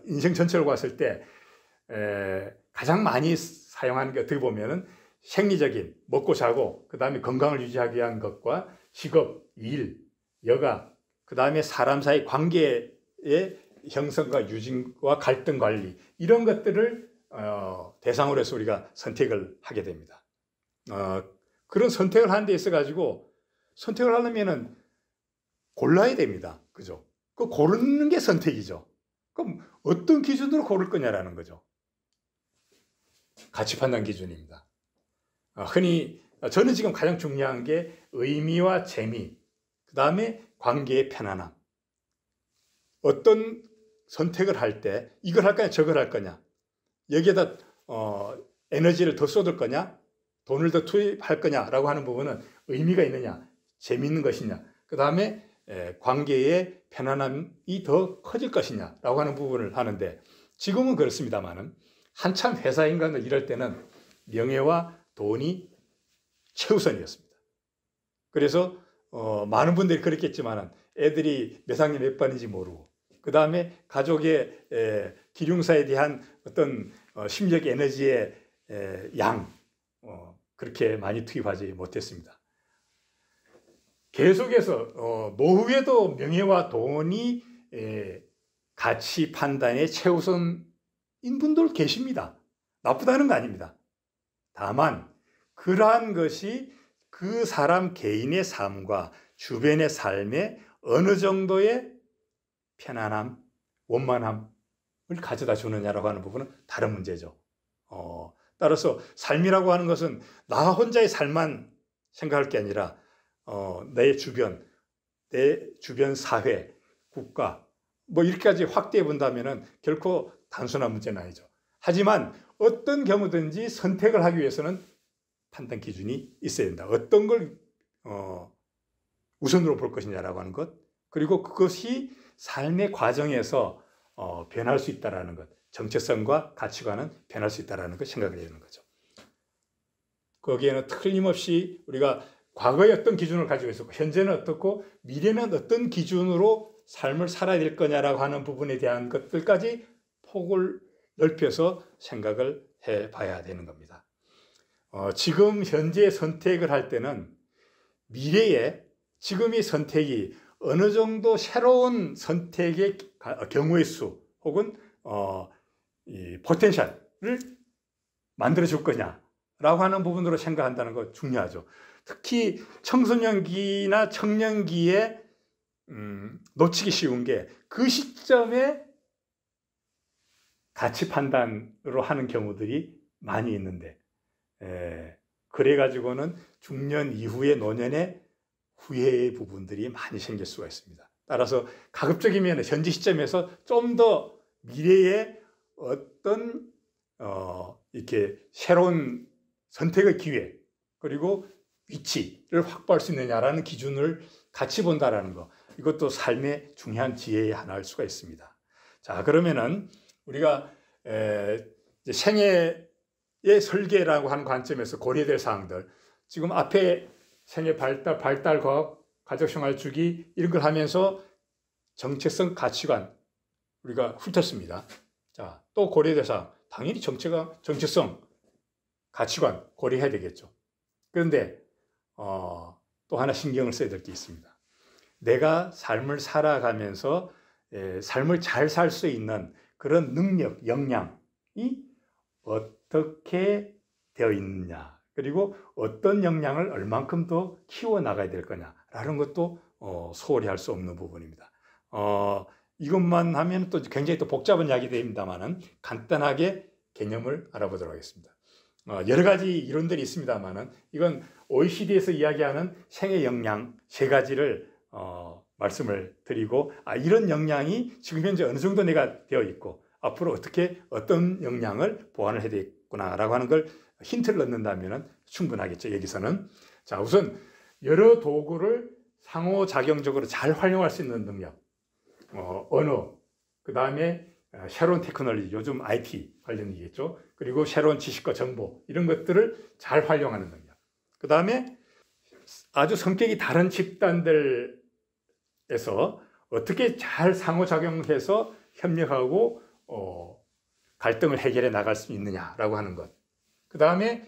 인생 전체를 봤을 때 가장 많이 사용하는 게 어떻게 보면은 생리적인 먹고 자고, 그 다음에 건강을 유지하기 위한 것과 직업, 일, 여가, 그 다음에 사람 사이 관계의 형성과 유진과 갈등 관리, 이런 것들을 대상으로 해서 우리가 선택을 하게 됩니다. 그런 선택을 하는 데 있어 가지고 선택을 하려면은 골라야 됩니다. 그죠? 그 고르는 게 선택이죠. 그럼 어떤 기준으로 고를 거냐라는 거죠. 가치 판단 기준입니다. 흔히 저는 지금 가장 중요한 게 의미와 재미, 그 다음에 관계의 편안함, 어떤 선택을 할 때 이걸 할 거냐 저걸 할 거냐, 여기에다 에너지를 더 쏟을 거냐 돈을 더 투입할 거냐라고 하는 부분은 의미가 있느냐, 재미있는 것이냐, 그 다음에 관계의 편안함이 더 커질 것이냐라고 하는 부분을 하는데, 지금은 그렇습니다만은 한참 회사인간을 이럴 때는 명예와 돈이 최우선이었습니다. 그래서 많은 분들이 그랬겠지만은 애들이 몇 학년 몇 반인지 모르고, 그 다음에 가족의 기륭사에 대한 어떤 심적 에너지의 양 그렇게 많이 투입하지 못했습니다. 계속해서 노후에도 명예와 돈이 가치 판단의 최우선인 분들 계십니다. 나쁘다는 거 아닙니다. 다만 그러한 것이 그 사람 개인의 삶과 주변의 삶에 어느 정도의 편안함, 원만함을 가져다 주느냐라고 하는 부분은 다른 문제죠. 따라서 삶이라고 하는 것은 나 혼자의 삶만 생각할 게 아니라 내 주변 사회, 국가 뭐 이렇게까지 확대해 본다면은 결코 단순한 문제는 아니죠. 하지만 어떤 경우든지 선택을 하기 위해서는 판단 기준이 있어야 된다. 어떤 걸 우선으로 볼 것이냐라고 하는 것, 그리고 그것이 삶의 과정에서 변할 수 있다는 것, 정체성과 가치관은 변할 수 있다는 것 생각을 해야 되는 거죠. 거기에는 틀림없이 우리가 과거에 어떤 기준을 가지고 있었고 현재는 어떻고 미래는 어떤 기준으로 삶을 살아야 될 거냐라고 하는 부분에 대한 것들까지 폭을 넓혀서 생각을 해봐야 되는 겁니다. 지금 현재 선택을 할 때는 미래에 지금의 선택이 어느 정도 새로운 선택의 경우의 수 혹은 이 포텐셜을 만들어 줄 거냐라고 하는 부분으로 생각한다는 거 중요하죠. 특히 청소년기나 청년기에 놓치기 쉬운 게 그 시점에 가치 판단으로 하는 경우들이 많이 있는데, 그래가지고는 중년 이후의 노년에 후회의 부분들이 많이 생길 수가 있습니다. 따라서 가급적이면 현재 시점에서 좀 더 미래의 어떤 이렇게 새로운 선택의 기회 그리고 위치를 확보할 수 있느냐라는 기준을 같이 본다라는 거, 이것도 삶의 중요한 지혜의 하나일 수가 있습니다. 자, 그러면은 우리가 생애의 설계라고 하는 관점에서 고려될 사항들, 지금 앞에 생애 발달, 과학, 가족생활 주기 이런 걸 하면서 정체성, 가치관 우리가 훑었습니다. 자, 또 고려될 사항, 당연히 정체성, 가치관 고려해야 되겠죠. 그런데 또 하나 신경을 써야 될 게 있습니다. 내가 삶을 살아가면서 삶을 잘 살 수 있는 그런 능력, 역량이 어떻게 되어 있느냐, 그리고 어떤 역량을 얼만큼 더 키워나가야 될 거냐라는 것도 소홀히 할 수 없는 부분입니다. 이것만 하면 또 굉장히 또 복잡한 이야기 됩니다만은 간단하게 개념을 알아보도록 하겠습니다. 여러 가지 이론들이 있습니다만은 이건 OECD에서 이야기하는 생애 역량 세 가지를 말씀을 드리고, 이런 역량이 지금 현재 어느 정도 내가 되어 있고 앞으로 어떤 역량을 보완을 해야 되겠구나라고 하는 걸 힌트를 넣는다면 충분하겠죠. 여기서는 자, 우선 여러 도구를 상호작용적으로 잘 활용할 수 있는 능력, 언어, 그 다음에 새로운 테크놀로지, 요즘 IT 관련이겠죠. 그리고 새로운 지식과 정보 이런 것들을 잘 활용하는 능력, 그 다음에 아주 성격이 다른 집단들에서 어떻게 잘 상호작용해서 협력하고 갈등을 해결해 나갈 수 있느냐라고 하는 것, 그 다음에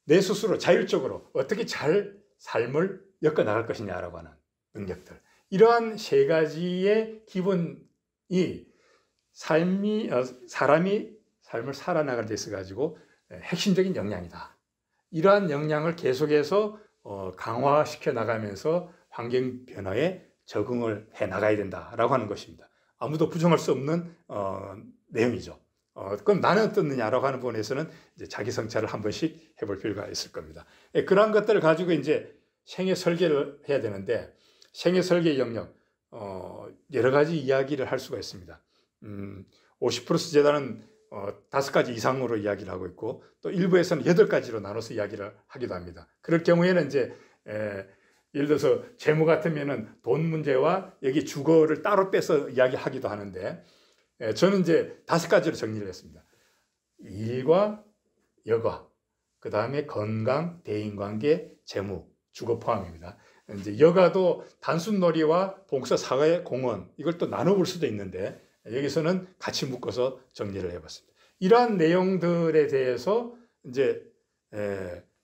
내 스스로 자율적으로 어떻게 잘 삶을 엮어나갈 것이냐라고 하는 능력들, 이러한 세 가지의 기본이 사람이 삶을 살아나갈 때 있어가지고 핵심적인 역량이다. 이러한 역량을 계속해서 강화시켜 나가면서 환경 변화에 적응을 해 나가야 된다라고 하는 것입니다. 아무도 부정할 수 없는 내용이죠. 그럼 나는 어떻느냐라고 하는 부분에서는 이제 자기 성찰을 한 번씩 해볼 필요가 있을 겁니다. 그러한 것들을 가지고 이제 생애 설계를 해야 되는데, 생애 설계 영역, 여러 가지 이야기를 할 수가 있습니다. 50% 재단은 5가지 이상으로 이야기를 하고 있고 또 일부에서는 8가지로 나눠서 이야기를 하기도 합니다. 그럴 경우에는 이제 예를 들어서 재무 같으면은 돈 문제와 여기 주거를 따로 빼서 이야기하기도 하는데 저는 이제 5가지로 정리를 했습니다. 일과 여가, 그 다음에 건강, 대인관계, 재무, 주거 포함입니다. 이제 여가도 단순 놀이와 봉사, 사회, 공헌 이걸 또 나눠볼 수도 있는데 여기서는 같이 묶어서 정리를 해봤습니다. 이러한 내용들에 대해서 이제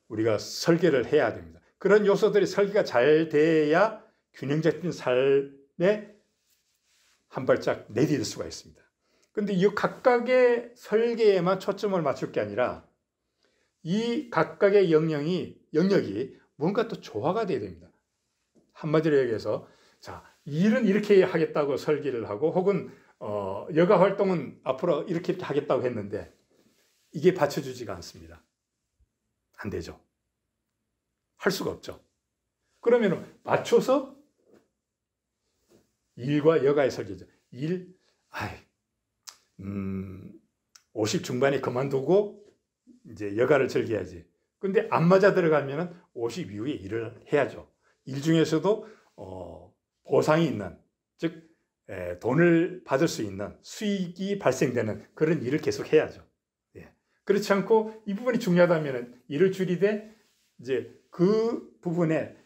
우리가 설계를 해야 됩니다. 그런 요소들이 설계가 잘 돼야 균형적인 삶에 한 발짝 내디딜 수가 있습니다. 그런데 이 각각의 설계에만 초점을 맞출 게 아니라 이 각각의 영역이 뭔가 또 조화가 돼야 됩니다. 한마디로 얘기해서 자, 일은 이렇게 하겠다고 설계를 하고 혹은 여가 활동은 앞으로 이렇게 하겠다고 했는데 이게 받쳐주지가 않습니다. 안 되죠. 할 수가 없죠. 그러면 맞춰서 일과 여가의 설계죠. 50 중반에 그만두고 이제 여가를 즐겨야지. 근데 안 맞아 들어가면 50 이후에 일을 해야죠. 일 중에서도 보상이 있는, 즉 돈을 받을 수 있는 수익이 발생되는 그런 일을 계속 해야죠. 예. 그렇지 않고 이 부분이 중요하다면 일을 줄이되 이제 그 부분에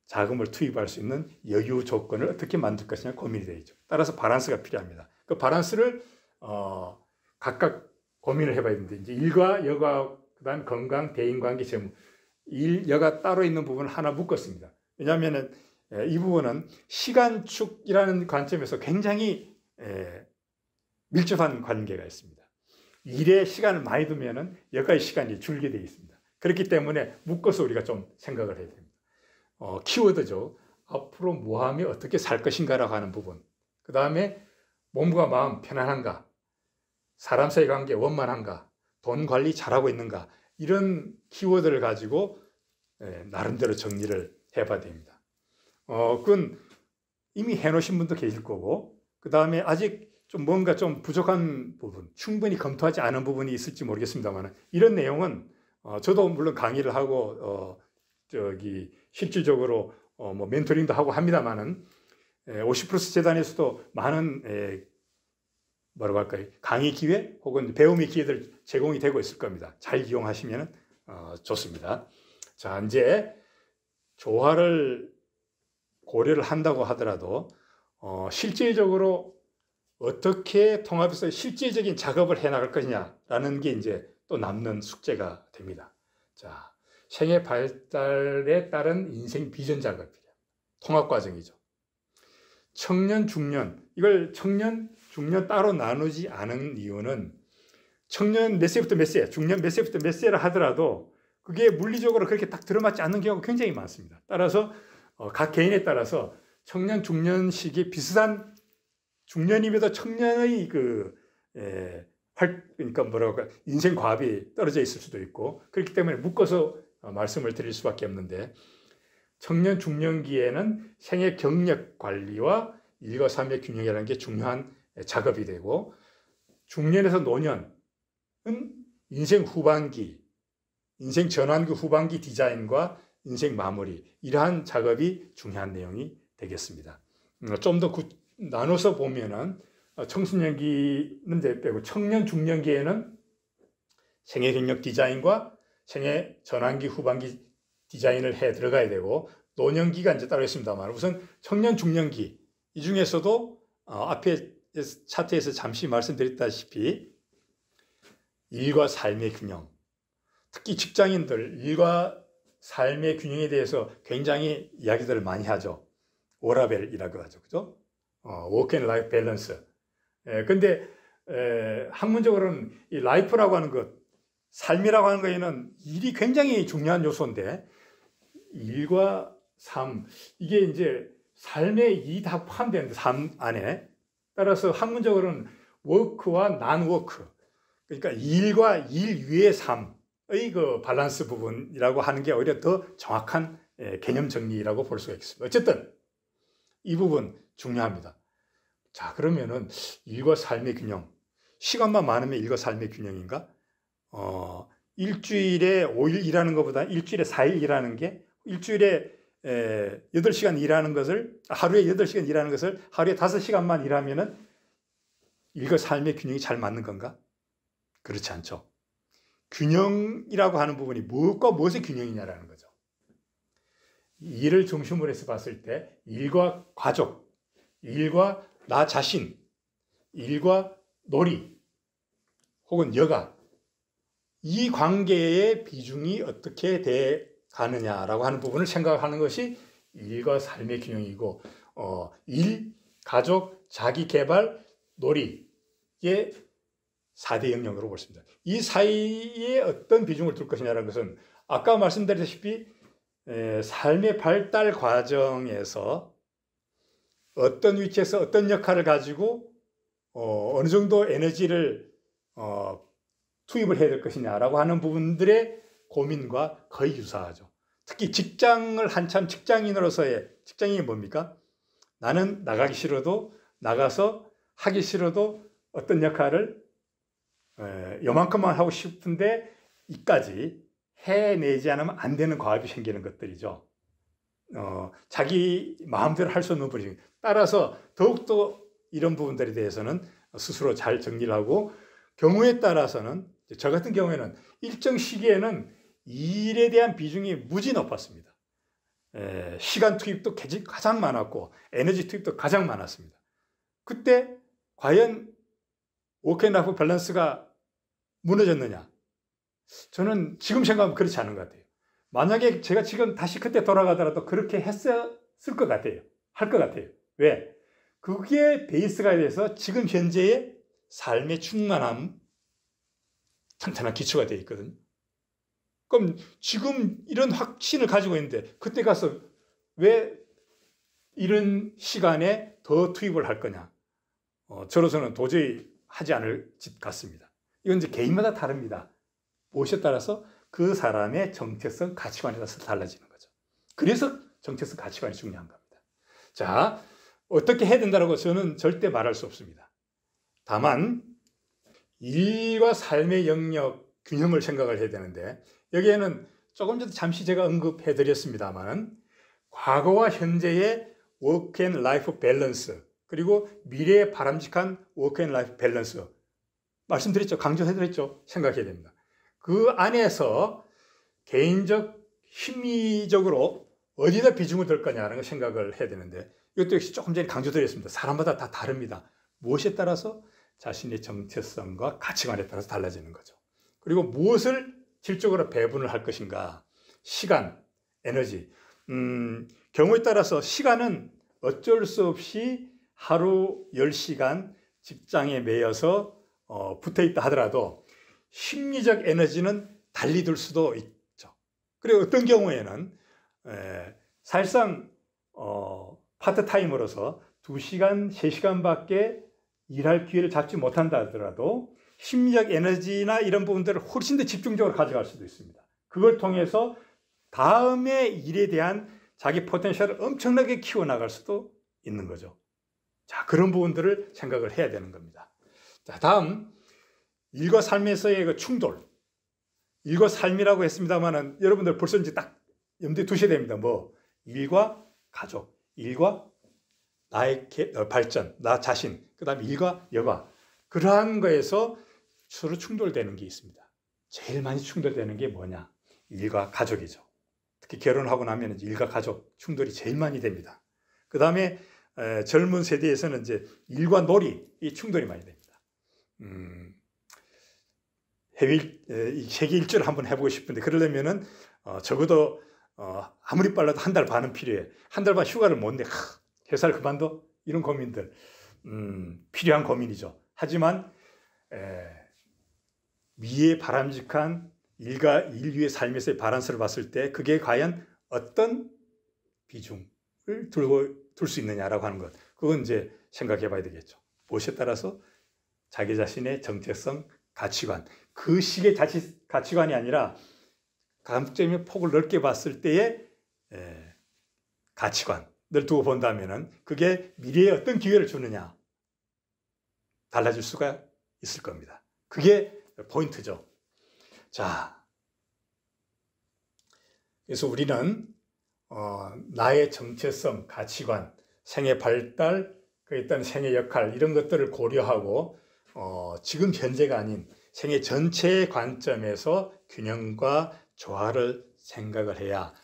자금을 투입할 수 있는 여유 조건을 어떻게 만들 것이냐 고민이 되죠. 따라서 바란스가 필요합니다. 그 바란스를 각각 고민을 해봐야 되는데 이제 일과 여가, 그다음 건강, 대인관계, 재무, 일, 여가 따로 있는 부분을 하나 묶었습니다. 왜냐하면 이 부분은 시간축이라는 관점에서 굉장히 밀접한 관계가 있습니다. 일에 시간을 많이 두면은 여가의 시간이 줄게 되어 있습니다. 그렇기 때문에 묶어서 우리가 좀 생각을 해야 됩니다. 키워드죠. 앞으로 뭐하며 어떻게 살 것인가라고 하는 부분. 그 다음에 몸과 마음 편안한가? 사람 사이 관계 원만한가? 돈 관리 잘하고 있는가? 이런 키워드를 가지고 나름대로 정리를 해봐야 됩니다. 그건 이미 해놓으신 분도 계실 거고, 그 다음에 아직 좀 뭔가 좀 부족한 부분, 충분히 검토하지 않은 부분이 있을지 모르겠습니다만, 이런 내용은 저도 물론 강의를 하고 실질적으로 뭐 멘토링도 하고 합니다만은 50+ 재단에서도 많은 뭐라고 할까요? 강의 기회 혹은 배움의 기회들 제공이 되고 있을 겁니다. 잘 이용하시면 좋습니다. 자, 이제 조화를 고려를 한다고 하더라도 실질적으로 어떻게 통합해서 실질적인 작업을 해 나갈 것이냐라는 게 이제 또 남는 숙제가 됩니다. 자, 생애 발달에 따른 인생 비전 작업이에요. 통합 과정이죠. 청년, 중년, 이걸 청년, 중년 따로 나누지 않은 이유는 청년 몇 세부터 몇 세, 중년 몇 세부터 몇 세라 하더라도 그게 물리적으로 그렇게 딱 들어맞지 않는 경우가 굉장히 많습니다. 따라서 각 개인에 따라서 청년, 중년 시기 비슷한 중년임에도 청년의 그러니까 뭐라고 할까, 인생 과업이 떨어져 있을 수도 있고 그렇기 때문에 묶어서 말씀을 드릴 수밖에 없는데 청년, 중년기에는 생애 경력 관리와 일과 삶의 균형이라는 게 중요한 작업이 되고 중년에서 노년은 인생 후반기, 인생 전환기 후반기 디자인과 인생 마무리 이러한 작업이 중요한 내용이 되겠습니다. 좀 더 나눠서 보면은 청소년기는 이제 빼고 청년, 중년기에는 생애 경력 디자인과 생애 전환기 후반기 디자인을 해 들어가야 되고 노년기가 이제 따로 있습니다만 우선 청년, 중년기 이 중에서도 앞에 차트에서 잠시 말씀드렸다시피 일과 삶의 균형, 특히 직장인들 일과 삶의 균형에 대해서 굉장히 이야기들을 많이 하죠. 워라벨이라고 하죠. 그죠? 워크 앤 라이프 밸런스. 근데 학문적으로는 이 라이프라고 하는 것, 삶이라고 하는 거에는 일이 굉장히 중요한 요소인데 일과 삶, 이게 이제 삶에 이 다 포함되는데 삶 안에 따라서 학문적으로는 워크와 난 워크, 그러니까 일과 일 위의 삶의 그 밸런스 부분이라고 하는 게 오히려 더 정확한 개념 정리라고 볼 수가 있습니다. 어쨌든 이 부분 중요합니다. 자, 그러면은 일과 삶의 균형. 시간만 많으면 일과 삶의 균형인가? 일주일에 5일 일하는 것보다 일주일에 4일 일하는 게 일주일에 8시간 일하는 것을 하루에 8시간 일하는 것을 하루에 5시간만 일하면은 일과 삶의 균형이 잘 맞는 건가? 그렇지 않죠. 균형이라고 하는 부분이 무엇과 무엇의 균형이냐라는 거죠. 일을 중심으로 해서 봤을 때 일과 가족, 일과 나 자신, 일과 놀이 혹은 여가 이 관계의 비중이 어떻게 돼 가느냐라고 하는 부분을 생각하는 것이 일과 삶의 균형이고 일, 가족, 자기개발, 놀이의 4대 영역으로 볼 수 있습니다. 이 사이에 어떤 비중을 둘 것이냐는 것은 아까 말씀드렸다시피 삶의 발달 과정에서 어떤 위치에서 어떤 역할을 가지고 어느 정도 에너지를 투입을 해야 될 것이냐라고 하는 부분들의 고민과 거의 유사하죠. 특히 직장을 한참 직장인으로서의 직장인이 뭡니까? 나는 나가기 싫어도 나가서 하기 싫어도 어떤 역할을 요만큼만 하고 싶은데 이까지 해내지 않으면 안 되는 과업이 생기는 것들이죠. 자기 마음대로 할 수 없는 부분이 따라서 더욱더 이런 부분들에 대해서는 스스로 잘 정리를 하고 경우에 따라서는 저 같은 경우에는 일정 시기에는 일에 대한 비중이 무지 높았습니다. 시간 투입도 가장 많았고 에너지 투입도 가장 많았습니다. 그때 과연 워크앤라이프 밸런스가 무너졌느냐? 저는 지금 생각하면 그렇지 않은 것 같아요. 만약에 제가 지금 다시 그때 돌아가더라도 그렇게 했을 것 같아요. 할 것 같아요. 왜? 그게 베이스가 돼서 지금 현재의 삶의 충만함, 탄탄한 기초가 되어 있거든요. 그럼 지금 이런 확신을 가지고 있는데 그때 가서 왜 이런 시간에 더 투입을 할 거냐? 저로서는 도저히 하지 않을 짓 같습니다. 이건 이제 개인마다 다릅니다. 무엇에 따라서 그 사람의 정체성, 가치관에 따라서 달라지는 거죠. 그래서 정체성, 가치관이 중요한 겁니다. 자, 어떻게 해야 된다고 저는 절대 말할 수 없습니다. 다만 일과 삶의 영역 균형을 생각을 해야 되는데 여기에는 조금 전에 잠시 제가 언급해 드렸습니다만 과거와 현재의 워크 앤 라이프 밸런스 그리고 미래의 바람직한 워크 앤 라이프 밸런스 말씀드렸죠. 강조해 드렸죠. 생각해야 됩니다. 그 안에서 개인적 심리적으로 어디다 비중을 둘 거냐는 걸 생각을 해야 되는데 이것도 역시 조금 전에 강조드렸습니다. 사람마다 다 다릅니다. 무엇에 따라서 자신의 정체성과 가치관에 따라서 달라지는 거죠. 그리고 무엇을 질적으로 배분을 할 것인가 시간, 에너지 경우에 따라서 시간은 어쩔 수 없이 하루 10시간 직장에 매여서 붙어있다 하더라도 심리적 에너지는 달리 둘 수도 있죠. 그리고 어떤 경우에는 사실상 파트타임으로서 2시간, 3시간밖에 일할 기회를 잡지 못한다 하더라도 심리적 에너지나 이런 부분들을 훨씬 더 집중적으로 가져갈 수도 있습니다. 그걸 통해서 다음의 일에 대한 자기 포텐셜을 엄청나게 키워나갈 수도 있는 거죠. 자, 그런 부분들을 생각을 해야 되는 겁니다. 자, 다음 일과 삶에서의 그 충돌. 일과 삶이라고 했습니다만은 여러분들 벌써 이제 딱 염두에 두셔야 됩니다. 뭐 일과 가족, 일과 나의 발전, 나 자신, 그 다음에 일과 여가. 그러한 거에서 서로 충돌되는 게 있습니다. 제일 많이 충돌되는 게 뭐냐? 일과 가족이죠. 특히 결혼하고 나면 일과 가족 충돌이 제일 많이 됩니다. 그 다음에 젊은 세대에서는 이제 일과 놀이, 이 충돌이 많이 됩니다. 세계 일주를 한번 해보고 싶은데 그러려면은 적어도 아무리 빨라도 한 달 반은 필요해. 한 달 반 휴가를 못 내. 회사를 그만둬? 이런 고민들 필요한 고민이죠. 하지만 미의 바람직한 일과 인류의 삶에서의 바란스를 봤을 때 그게 과연 어떤 비중을 둘 수 있느냐라고 하는 것. 그건 이제 생각해 봐야 되겠죠. 무엇에 따라서 자기 자신의 정체성, 가치관. 그 식의 가치관이 아니라 감점의 폭을 넓게 봤을 때의 가치관. 두고 본다면은 그게 미래에 어떤 기회를 주느냐 달라질 수가 있을 겁니다. 그게 포인트죠. 자, 그래서 우리는 나의 정체성, 가치관, 생애 발달, 그 일단 생애 역할 이런 것들을 고려하고 지금 현재가 아닌 생애 전체의 관점에서 균형과 조화를 생각을 해야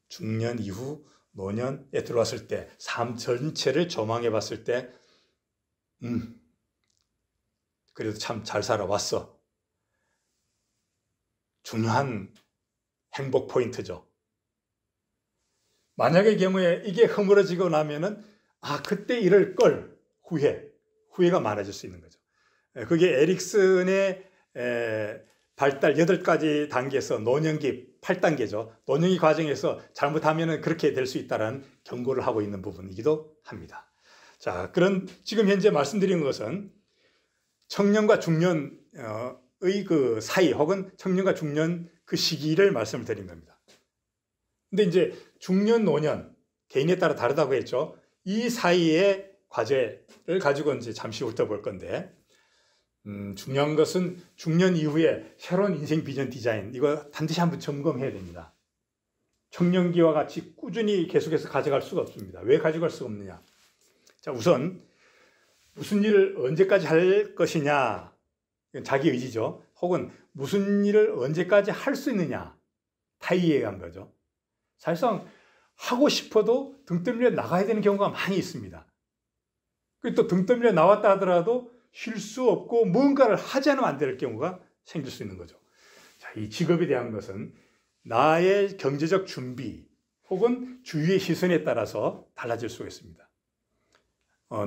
중년 이후 노년에 들어왔을 때 삶 전체를 조망해 봤을 때 그래도 참 잘 살아왔어. 중요한 행복 포인트죠. 만약의 경우에 이게 허물어지고 나면은 그때 이럴 걸 후회가 많아질 수 있는 거죠. 그게 에릭슨의 발달 8가지 단계에서 노년기 8단계죠. 노년기 과정에서 잘못하면은 그렇게 될 수 있다는 경고를 하고 있는 부분이기도 합니다. 자, 지금 현재 말씀드린 것은 청년과 중년의 그 사이 혹은 청년과 중년 그 시기를 말씀을 드린 겁니다. 근데 이제 중년, 노년 개인에 따라 다르다고 했죠. 이 사이의 과제를 가지고 이제 잠시 훑어볼 건데 중요한 것은 중년 이후에 새로운 인생 비전 디자인 이거 반드시 한번 점검해야 됩니다. 청년기와 같이 꾸준히 계속해서 가져갈 수가 없습니다. 왜 가져갈 수가 없느냐? 자, 우선 무슨 일을 언제까지 할 것이냐 이건 자기 의지죠. 혹은 무슨 일을 언제까지 할 수 있느냐 타이에 간 거죠. 사실상 하고 싶어도 등 떠밀려 나가야 되는 경우가 많이 있습니다. 그리고 또 등 떠밀려 나왔다 하더라도 쉴 수 없고 뭔가를 하지 않으면 안 될 경우가 생길 수 있는 거죠. 자, 이 직업에 대한 것은 나의 경제적 준비 혹은 주위의 시선에 따라서 달라질 수가 있습니다.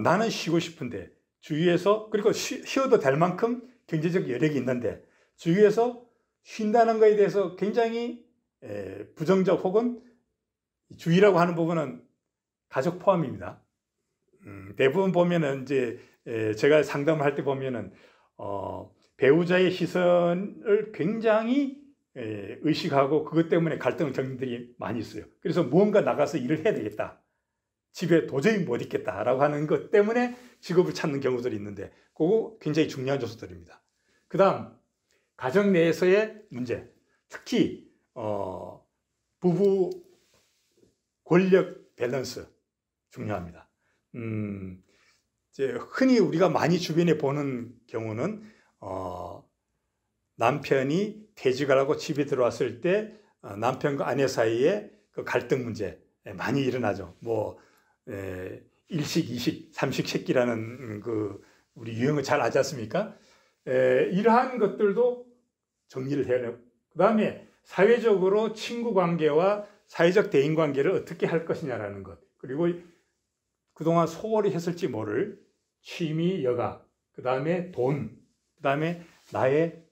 나는 쉬고 싶은데 주위에서 그리고 쉬어도 될 만큼 경제적 여력이 있는데 주위에서 쉰다는 것에 대해서 굉장히 부정적 혹은 주의라고 하는 부분은 가족 포함입니다. 대부분 보면은 이제 제가 상담을 할 때 보면은 배우자의 시선을 굉장히 의식하고 그것 때문에 갈등을 겪는 들이 많이 있어요. 그래서 무언가 나가서 일을 해야 되겠다. 집에 도저히 못 있겠다라고 하는 것 때문에 직업을 찾는 경우들이 있는데 그거 굉장히 중요한 요소들입니다. 그 다음 가정 내에서의 문제, 특히 부부 권력 밸런스 중요합니다. 이제 흔히 우리가 많이 주변에 보는 경우는 남편이 퇴직을 하고 집에 들어왔을 때 남편과 아내 사이에 그 갈등 문제 많이 일어나죠. 뭐 일식, 이식, 삼식 새끼라는 그 우리 유형을 잘 알지 않습니까? 이러한 것들도 정리를 해야 돼요. 그 다음에 사회적으로 친구 관계와 사회적 대인 관계를 어떻게 할 것이냐라는 것. 그리고 그동안 소홀히 했을지 모를 취미, 여가, 그 다음에 돈, 그 다음에 나의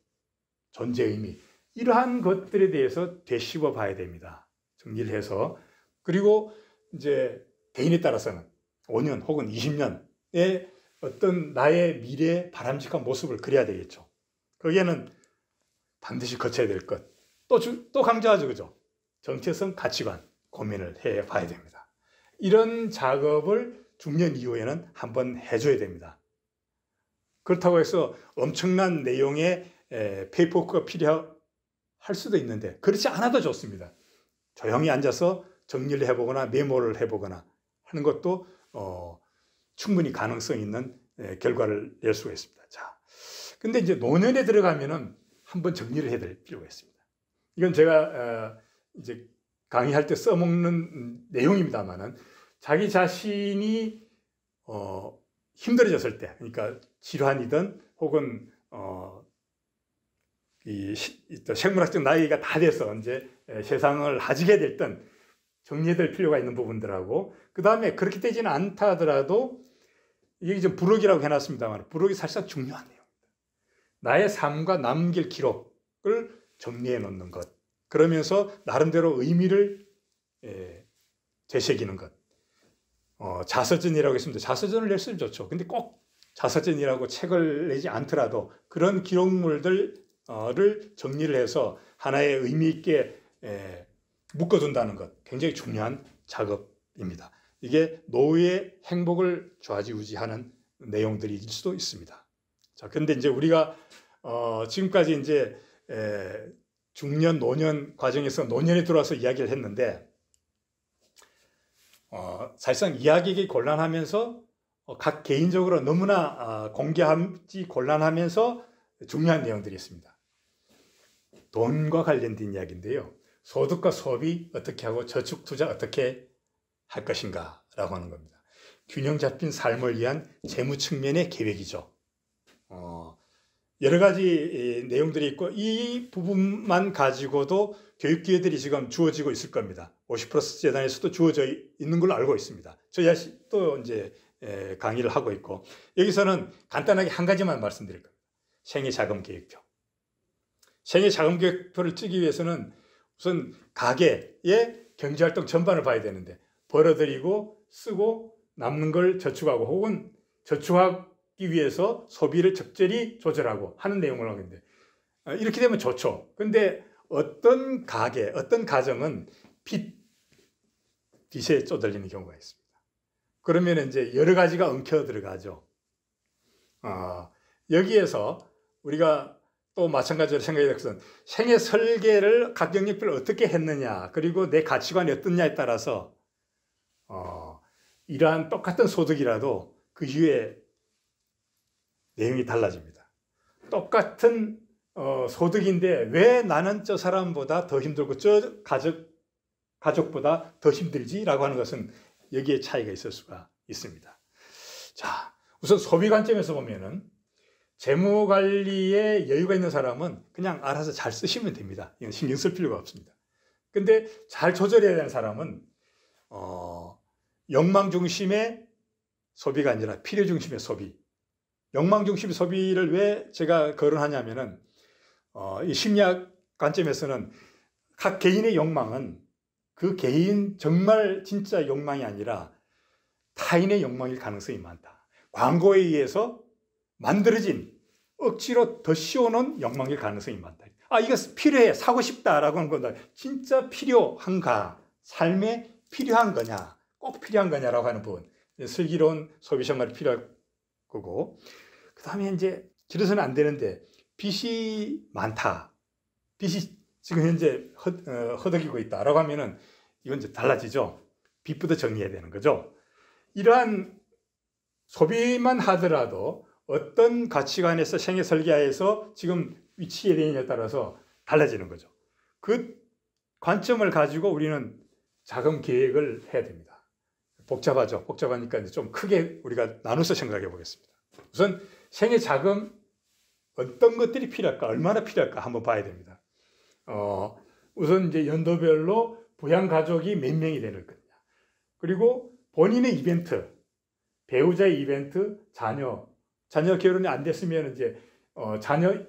존재 의미. 이러한 것들에 대해서 되씹어 봐야 됩니다. 정리를 해서. 그리고 이제 개인에 따라서는 5년 혹은 20년의 어떤 나의 미래의 바람직한 모습을 그려야 되겠죠. 거기에는 반드시 거쳐야 될 것. 또 강조하죠. 그죠? 정체성, 가치관 고민을 해 봐야 됩니다. 이런 작업을 중년 이후에는 한번 해줘야 됩니다. 그렇다고 해서 엄청난 내용의 페이퍼워크가 필요할 수도 있는데 그렇지 않아도 좋습니다. 조용히 앉아서 정리를 해보거나 메모를 해보거나 하는 것도 충분히 가능성 있는 결과를 낼 수가 있습니다. 자, 근데 이제 노년에 들어가면은 한번 정리를 해야 될 필요가 있습니다. 이건 제가 이제 강의할 때 써먹는 내용입니다만은 자기 자신이 힘들어졌을 때, 그러니까 질환이든 혹은 생물학적 나이가 다 돼서 이제 세상을 하지게 될 땐 정리해야 될 필요가 있는 부분들하고 그 다음에 그렇게 되지는 않다 하더라도 이게 좀 부록이라고 해놨습니다만 부록이 사실상 중요한 내용입니다. 나의 삶과 남길 기록을 정리해 놓는 것. 그러면서 나름대로 의미를 되새기는 것. 자서전이라고 했습니다. 자서전을 냈으면 좋죠. 근데 꼭 자서전이라고 책을 내지 않더라도 그런 기록물들을 정리를 해서 하나의 의미 있게 묶어둔다는 것. 굉장히 중요한 작업 입니다. 이게 노후의 행복을 좌지우지하는 내용들일 수도 있습니다. 자, 근데 이제 우리가 지금까지 이제 중년, 노년 과정에서 노년에 들어와서 이야기를 했는데 사실상 이야기하기 곤란하면서 각 개인적으로 너무나 공개하기 곤란하면서 중요한 내용들이 있습니다. 돈과 관련된 이야기인데요. 소득과 소비 어떻게 하고 저축 투자 어떻게 할 것인가 라고 하는 겁니다. 균형 잡힌 삶을 위한 재무 측면의 계획이죠. 여러 가지 내용들이 있고 이 부분만 가지고도 교육 기회들이 지금 주어지고 있을 겁니다. 50플러스 재단에서도 주어져 있는 걸로 알고 있습니다. 저희 또 이제 강의를 하고 있고 여기서는 간단하게 한 가지만 말씀드릴 겁니다. 생애 자금 계획표. 생애 자금 계획표를 쓰기 위해서는 우선 가계의 경제활동 전반을 봐야 되는데 벌어들이고 쓰고 남는 걸 저축하고 혹은 저축하기 위해서 소비를 적절히 조절하고 하는 내용을 하는데 이렇게 되면 좋죠. 근데 어떤 가게, 어떤 가정은 빚에 쪼들리는 경우가 있습니다. 그러면 이제 여러 가지가 엉켜 들어가죠. 여기에서 우리가 또 마찬가지로 생각해야 될 것은 생애 설계를 각 영역별로 어떻게 했느냐 그리고 내 가치관이 어떻냐에 따라서 이러한 똑같은 소득이라도 그 이후에 내용이 달라집니다. 똑같은 소득인데 왜 나는 저 사람보다 더 힘들고 저 가족보다 더 힘들지라고 하는 것은 여기에 차이가 있을 수가 있습니다. 자, 우선 소비 관점에서 보면은 재무 관리에 여유가 있는 사람은 그냥 알아서 잘 쓰시면 됩니다. 이건 신경 쓸 필요가 없습니다. 근데 잘 조절해야 되는 사람은 욕망 중심의 소비가 아니라 필요 중심의 소비. 욕망 중심의 소비를 왜 제가 거론하냐면은 이 심리학 관점에서는 각 개인의 욕망은 그 개인 정말 진짜 욕망이 아니라 타인의 욕망일 가능성이 많다. 광고에 의해서 만들어진 억지로 더 씌워놓은 욕망일 가능성이 많다. 이거 필요해, 사고 싶다라고 하는 건데 진짜 필요한가? 삶에 필요한 거냐? 꼭 필요한 거냐라고 하는 부분. 슬기로운 소비 생활이 필요할 거고 그 다음에 이제 길어서는 안 되는데 빚이 많다. 빚이 지금 현재 허덕이고 있다라고 하면은 이건 이제 달라지죠. 빚부터 정리해야 되는 거죠. 이러한 소비만 하더라도 어떤 가치관에서 생애 설계하에서 지금 위치에 되느냐에 따라서 달라지는 거죠. 그 관점을 가지고 우리는 자금 계획을 해야 됩니다. 복잡하죠. 복잡하니까 이제 좀 크게 우리가 나눠서 생각해 보겠습니다. 우선 생애 자금 어떤 것들이 필요할까, 얼마나 필요할까 한번 봐야 됩니다. 우선 이제 연도별로 부양 가족이 몇 명이 되는 거냐. 그리고 본인의 이벤트, 배우자의 이벤트, 자녀 결혼이 안 됐으면 이제 자녀와는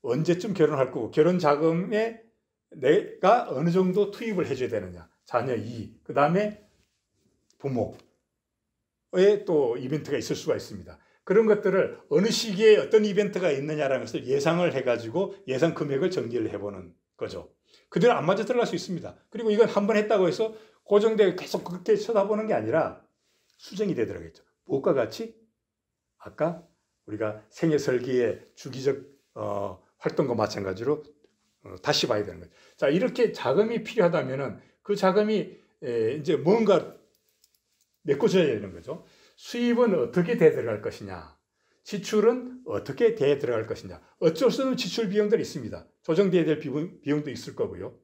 언제쯤 결혼할 거고 결혼 자금에 내가 어느 정도 투입을 해줘야 되느냐. 자녀 2, 그 다음에 부모의 또 이벤트가 있을 수가 있습니다. 그런 것들을 어느 시기에 어떤 이벤트가 있느냐라는 것을 예상을 해가지고 예상 금액을 정리를 해보는 거죠. 그대로 안 맞아 들어갈 수 있습니다. 그리고 이건 한 번 했다고 해서 고정되게 계속 그렇게 쳐다보는 게 아니라 수정이 되더라겠죠. 무엇과 같이? 아까 우리가 생애 설계의 주기적 활동과 마찬가지로 다시 봐야 되는 거죠. 자, 이렇게 자금이 필요하다면은 그 자금이 이제 뭔가 메꿔줘야 되는 거죠. 수입은 어떻게 돼 들어갈 것이냐, 지출은 어떻게 돼 들어갈 것이냐. 어쩔 수 없는 지출 비용들이 있습니다. 조정돼야 될 비용도 있을 거고요.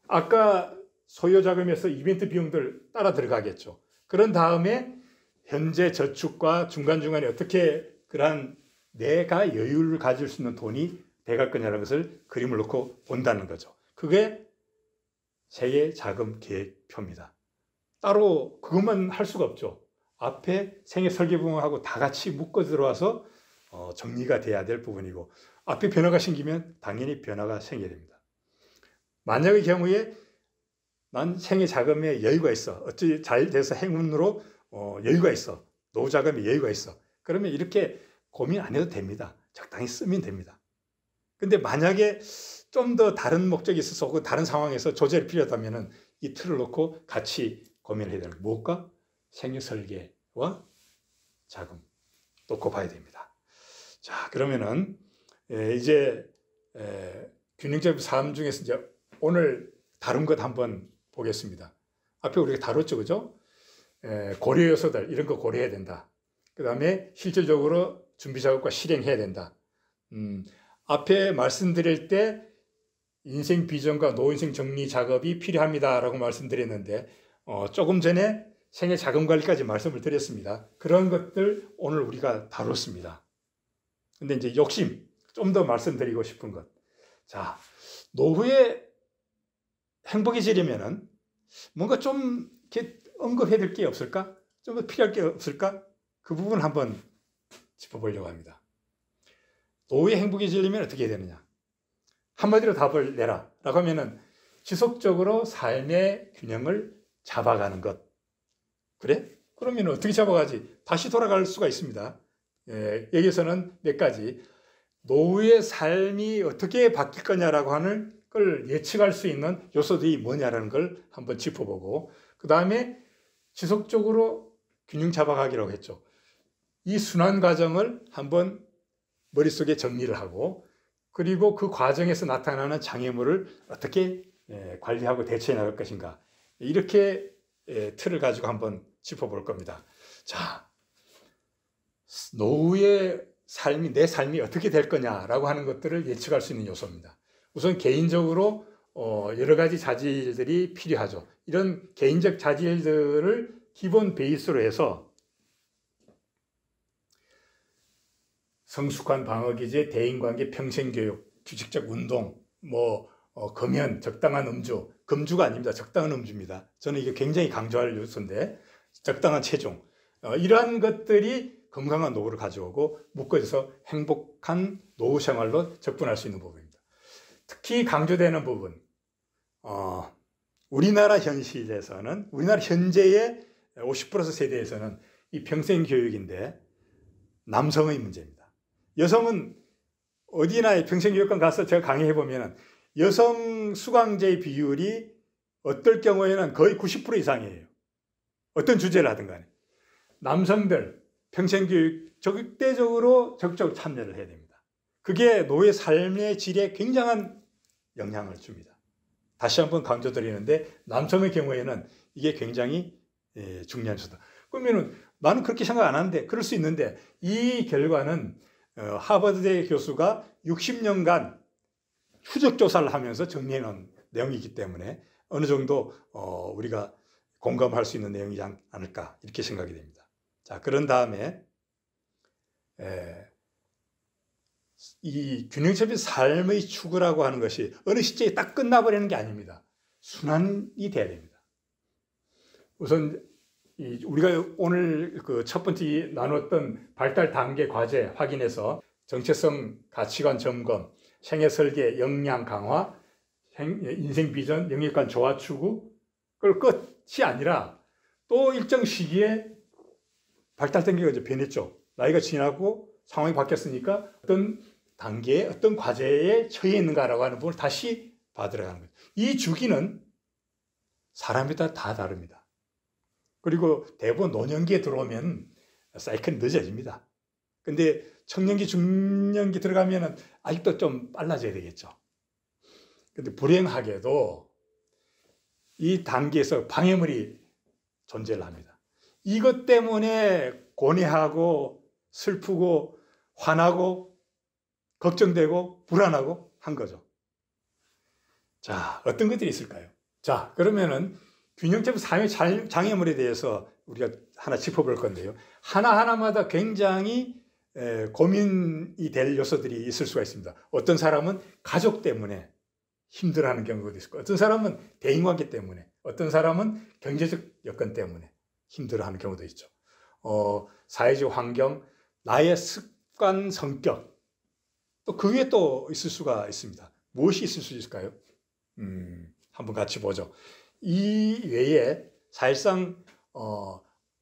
아까 소요 자금에서 이벤트 비용들 따라 들어가겠죠. 그런 다음에 현재 저축과 중간중간에 어떻게 그러한 내가 여유를 가질 수 있는 돈이 돼갈 거냐는 것을 그림을 놓고 본다는 거죠. 그게 생애 자금 계획표입니다. 따로 그것만 할 수가 없죠. 앞에 생애 설계 부분하고 다 같이 묶어 들어와서 정리가 돼야 될 부분이고 앞에 변화가 생기면 당연히 변화가 생겨야 됩니다. 만약의 경우에 난 생애 자금에 여유가 있어. 어찌 잘 돼서 행운으로 여유가 있어. 노후 자금에 여유가 있어. 그러면 이렇게 고민 안 해도 됩니다. 적당히 쓰면 됩니다. 근데 만약에 좀 더 다른 목적이 있어서 혹은 다른 상황에서 조절이 필요하다면 이 틀을 놓고 같이 고민을 해야 되는 거예요. 무엇과? 생애 설계와 자금 놓고 봐야 됩니다. 자, 그러면은 이제 균형적 삶 중에서 이제 오늘 다룬 것 한번 보겠습니다. 앞에 우리가 다뤘죠, 그죠? 고려 요소들 이런 거 고려해야 된다. 그 다음에 실질적으로 준비 작업과 실행해야 된다. 앞에 말씀드릴 때 인생 비전과 노인생 정리 작업이 필요합니다라고 말씀드렸는데 조금 전에 생애 자금 관리까지 말씀을 드렸습니다. 그런 것들 오늘 우리가 다뤘습니다. 근데 이제 욕심 좀 더 말씀드리고 싶은 것. 자, 노후에 행복해지려면은 뭔가 좀 이렇게 언급해야 될 게 없을까? 좀 더 필요할 게 없을까? 그 부분 한번 짚어보려고 합니다. 노후에 행복해지려면 어떻게 해야 되느냐? 한마디로 답을 내라 라고 하면은 지속적으로 삶의 균형을 잡아가는 것. 그래? 그러면 어떻게 잡아가지? 다시 돌아갈 수가 있습니다. 여기서는 몇 가지 노후의 삶이 어떻게 바뀔 거냐라고 하는 걸 예측할 수 있는 요소들이 뭐냐라는 걸 한번 짚어보고, 그 다음에 지속적으로 균형 잡아가기라고 했죠. 이 순환 과정을 한번 머릿속에 정리를 하고, 그리고 그 과정에서 나타나는 장애물을 어떻게 관리하고 대처해 나갈 것인가, 이렇게 틀을 가지고 한번 짚어볼 겁니다. 자, 노후의 삶이, 내 삶이 어떻게 될 거냐라고 하는 것들을 예측할 수 있는 요소입니다. 우선 개인적으로 여러 가지 자질들이 필요하죠. 이런 개인적 자질들을 기본 베이스로 해서 성숙한 방어기제, 대인관계, 평생교육, 규칙적 운동, 금연, 적당한 음주, 금주가 아닙니다. 적당한 음주입니다. 저는 이게 굉장히 강조할 요소인데, 적당한 체중, 이러한 것들이 건강한 노후를 가져오고 묶어져서 행복한 노후 생활로 접근할 수 있는 부분입니다. 특히 강조되는 부분, 우리나라 현실에서는, 우리나라 현재의 50% 세대에서는 이 평생교육인데 남성의 문제입니다. 여성은 어디나 평생교육관 가서 제가 강의해보면 여성 수강자의 비율이 어떨 경우에는 거의 90% 이상이에요. 어떤 주제를 하든 간에. 남성들 평생교육 적극적으로 참여를 해야 됩니다. 그게 노후의 삶의 질에 굉장한 영향을 줍니다. 다시 한번 강조드리는데 남성의 경우에는 이게 굉장히 중요한 요소다. 그러면 나는 그렇게 생각 안 하는데, 그럴 수 있는데, 이 결과는 하버드대 교수가 60년간 추적 조사를 하면서 정리해 놓은 내용이기 때문에 어느 정도 우리가 공감할 수 있는 내용이지 않을까, 이렇게 생각이 됩니다. 자, 그런 다음에 이 균형적인 삶의 추구라고 하는 것이 어느 시점에 딱 끝나버리는 게 아닙니다. 순환이 돼야 됩니다. 우선 우리가 오늘 그 첫 번째 나눴던 발달 단계 과제 확인해서 정체성 가치관 점검, 생애 설계, 역량 강화, 인생 비전, 영역관 조화 추구, 그걸 끝이 아니라 또 일정 시기에 발달 단계가 이제 변했죠. 나이가 지나고 상황이 바뀌었으니까 어떤 단계에 어떤 과제에 처해 있는가라고 하는 부분을 다시 봐들어가는 거죠. 이 주기는 사람마다 다 다릅니다. 그리고 대부분 노년기에 들어오면 사이클이 늦어집니다. 근데 청년기, 중년기 들어가면 아직도 좀 빨라져야 되겠죠. 근데 불행하게도 이 단계에서 방해물이 존재를 합니다. 이것 때문에 고뇌하고 슬프고 화나고 걱정되고 불안하고 한 거죠. 자, 어떤 것들이 있을까요? 자, 그러면은 균형적 삶의 장애물에 대해서 우리가 하나 짚어볼 건데요. 하나하나마다 굉장히 고민이 될 요소들이 있을 수가 있습니다. 어떤 사람은 가족 때문에 힘들어하는 경우도 있고, 어떤 사람은 대인관계 때문에, 어떤 사람은 경제적 여건 때문에 힘들어하는 경우도 있죠. 사회적 환경, 나의 습관, 성격, 또 그 위에 또 있을 수가 있습니다. 무엇이 있을 수 있을까요? 한번 같이 보죠. 이 외에 사실상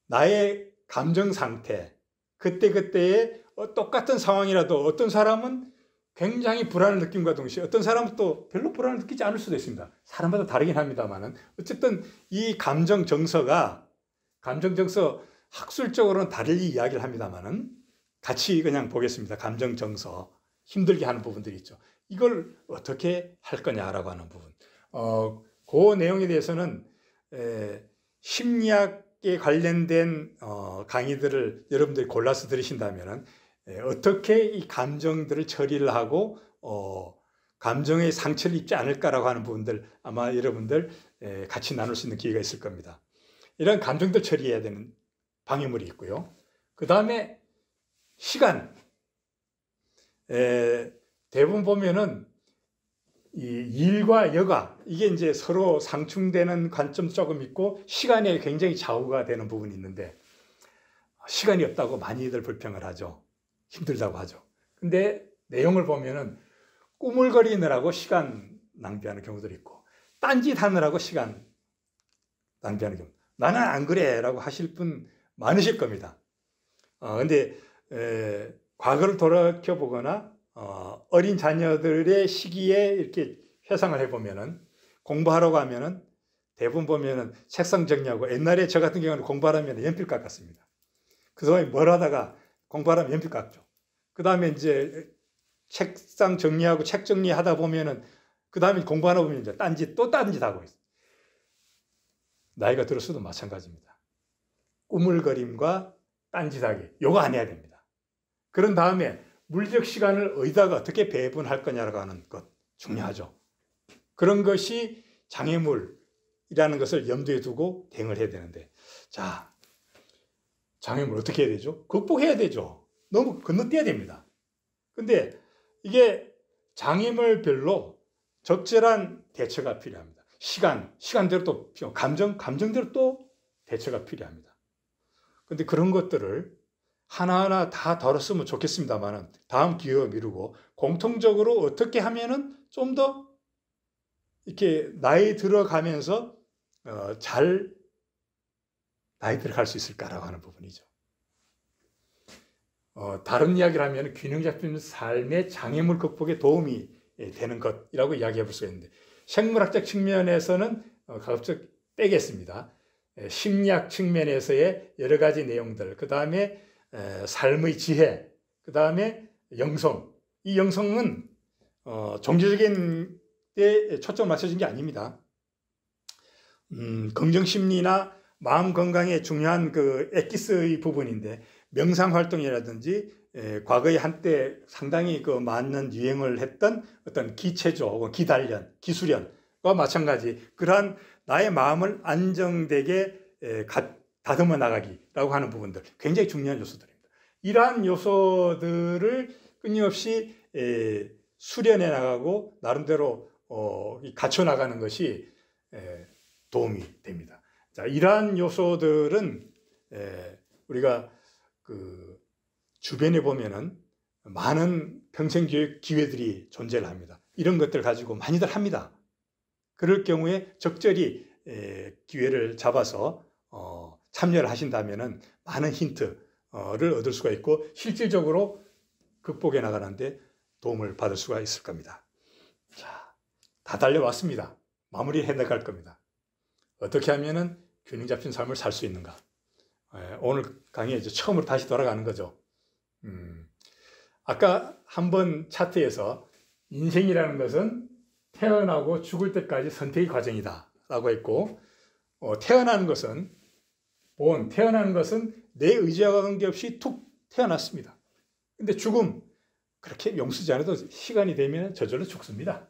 나의 감정 상태, 그때그때의 똑같은 상황이라도 어떤 사람은 굉장히 불안을 느낌과 동시에 어떤 사람은 또 별로 불안을 느끼지 않을 수도 있습니다. 사람마다 다르긴 합니다만은 어쨌든 이 감정 정서가 학술적으로는 다르게 이야기를 합니다만은 같이 그냥 보겠습니다. 감정 정서 힘들게 하는 부분들이 있죠. 이걸 어떻게 할 거냐라고 하는 부분. 그 내용에 대해서는 심리학에 관련된 강의들을 여러분들이 골라서 들으신다면은 어떻게 이 감정들을 처리를 하고 감정의 상처를 입지 않을까라고 하는 부분들 아마 여러분들 같이 나눌 수 있는 기회가 있을 겁니다. 이런 감정들 처리해야 되는 방해물이 있고요. 그 다음에 시간. 대부분 보면은 이 일과 여가 이게 이제 서로 상충되는 관점 조금 있고 시간에 굉장히 좌우가 되는 부분이 있는데 시간이 없다고 많이들 불평을 하죠. 힘들다고 하죠. 근데 내용을 보면은 꾸물거리느라고 시간 낭비하는 경우들이 있고 딴짓 하느라고 시간 낭비하는 경우. 나는 안 그래 라고 하실 분 많으실 겁니다. 근데 과거를 돌이켜 보거나 어린 자녀들의 시기에 이렇게 회상을 해보면은 공부하라고 하면은 대부분 보면은 책상 정리하고 옛날에 저 같은 경우는 공부하려면 연필 깎았습니다. 그 동안에 뭘 하다가 공부하려면 연필 깎죠. 그 다음에 이제 책상 정리하고 책 정리하다 보면은 그 다음에 공부하다 보면 이제 또 딴짓 하고 있어요. 나이가 들었어도 마찬가지입니다. 꾸물거림과 딴짓하기 요거 안 해야 됩니다. 그런 다음에 물적 시간을 어디다가 어떻게 배분할 거냐라고 하는 것 중요하죠. 그런 것이 장애물이라는 것을 염두에 두고 대응을 해야 되는데 자, 장애물 어떻게 해야 되죠? 극복해야 되죠. 너무 건너뛰어야 됩니다. 근데 이게 장애물별로 적절한 대처가 필요합니다. 시간대로 또 감정대로 또 대처가 필요합니다. 근데 그런 것들을 하나하나 다 다뤘으면 좋겠습니다만은 다음 기회에 미루고 공통적으로 어떻게 하면은 좀 더 이렇게 나이 들어가면서 잘 나이 들어갈 수 있을까라고 하는 부분이죠. 다른 이야기를 하면 균형 잡힌 삶의 장애물 극복에 도움이 되는 것이라고 이야기해 볼 수가 있는데 생물학적 측면에서는 가급적 빼겠습니다. 심리학 측면에서의 여러 가지 내용들, 그 다음에 삶의 지혜, 그 다음에 영성. 이 영성은 종교적인 데 초점을 맞춰진 게 아닙니다. 긍정심리나 마음 건강에 중요한 그 엑기스의 부분인데 명상활동이라든지 과거에 한때 상당히 그 많은 유행을 했던 어떤 기체조 혹은 기단련, 기수련과 마찬가지 그러한 나의 마음을 안정되게 다듬어 나가기라고 하는 부분들 굉장히 중요한 요소들입니다. 이러한 요소들을 끊임없이 수련해 나가고 나름대로 갖춰 나가는 것이 도움이 됩니다. 자, 이러한 요소들은 우리가 그 주변에 보면은 많은 평생교육 기회들이 존재를 합니다. 이런 것들 가지고 많이들 합니다. 그럴 경우에 적절히 기회를 잡아서 참여를 하신다면은 많은 힌트를 얻을 수가 있고 실질적으로 극복해 나가는데 도움을 받을 수가 있을 겁니다. 자, 다 달려왔습니다. 마무리해 나갈 겁니다. 어떻게 하면은 균형 잡힌 삶을 살 수 있는가? 오늘 강의에 이제 처음으로 다시 돌아가는 거죠. 아까 한번 차트에서 인생이라는 것은 태어나고 죽을 때까지 선택의 과정이다 라고 했고 태어나는 것은 내 의지와 관계없이 툭 태어났습니다. 근데 죽음 그렇게 용쓰지 않아도 시간이 되면 저절로 죽습니다.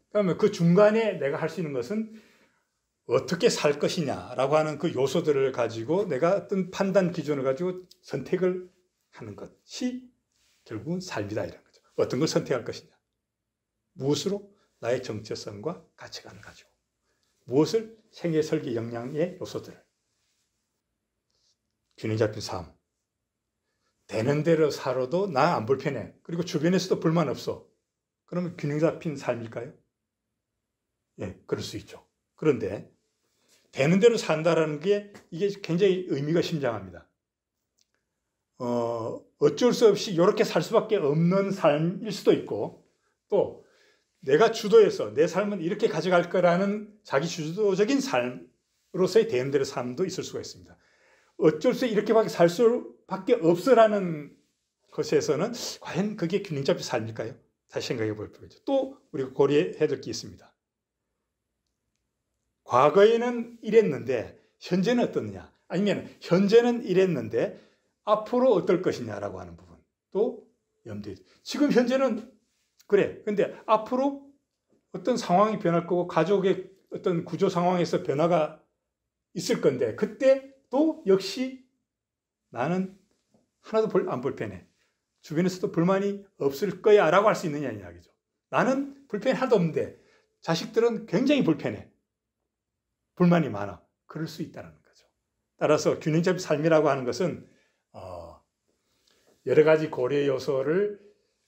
그러면 그 중간에 내가 할 수 있는 것은 어떻게 살 것이냐라고 하는 그 요소들을 가지고 내가 어떤 판단 기준을 가지고 선택을 하는 것이 결국은 삶이다 이런 거죠. 어떤 걸 선택할 것이냐. 무엇으로? 나의 정체성과 가치관을 가지고. 무엇을? 생애 설계 역량의 요소들을. 균형 잡힌 삶. 되는 대로 살아도 나 안 불편해. 그리고 주변에서도 불만 없어. 그러면 균형 잡힌 삶일까요? 예, 그럴 수 있죠. 그런데 되는 대로 산다라는 게 이게 굉장히 의미가 심장합니다. 어쩔 수 없이 이렇게 살 수밖에 없는 삶일 수도 있고 또 내가 주도해서 내 삶은 이렇게 가져갈 거라는 자기 주도적인 삶으로서의 대응들의 삶도 있을 수가 있습니다. 어쩔 수 이렇게밖에 살 수밖에 없어라는 것에서는 과연 그게 균형 잡힌 삶일까요? 다시 생각해 볼 필요가 있죠. 또 우리가 고려해야 될 게 있습니다. 과거에는 이랬는데 현재는 어떻느냐? 아니면 현재는 이랬는데 앞으로 어떨 것이냐라고 하는 부분 또 염두에 지금 현재는 그래. 근데 앞으로 어떤 상황이 변할 거고 가족의 어떤 구조 상황에서 변화가 있을 건데 그때 또 역시 나는 하나도 안 불편해. 주변에서도 불만이 없을 거야 라고 할 수 있느냐 이야기죠. 나는 불편이 하나도 없는데 자식들은 굉장히 불편해. 불만이 많아. 그럴 수 있다는 거죠. 따라서 균형 잡힌 삶이라고 하는 것은 여러 가지 고려 요소를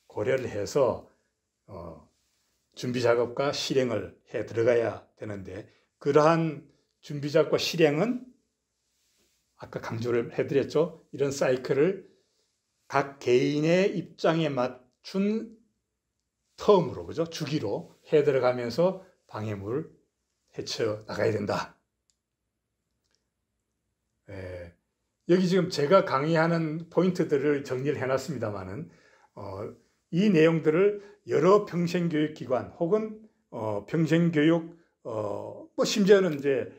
고려를 해서 준비 작업과 실행을 해 들어가야 되는데 그러한 준비 작업과 실행은 아까 강조를 해드렸죠. 이런 사이클을 각 개인의 입장에 맞춘 텀으로, 그죠? 주기로 해 들어가면서 방해물을 헤쳐 나가야 된다. 여기 지금 제가 강의하는 포인트들을 정리를 해놨습니다만은 이 내용들을 여러 평생교육기관 혹은 평생교육 뭐 심지어는 이제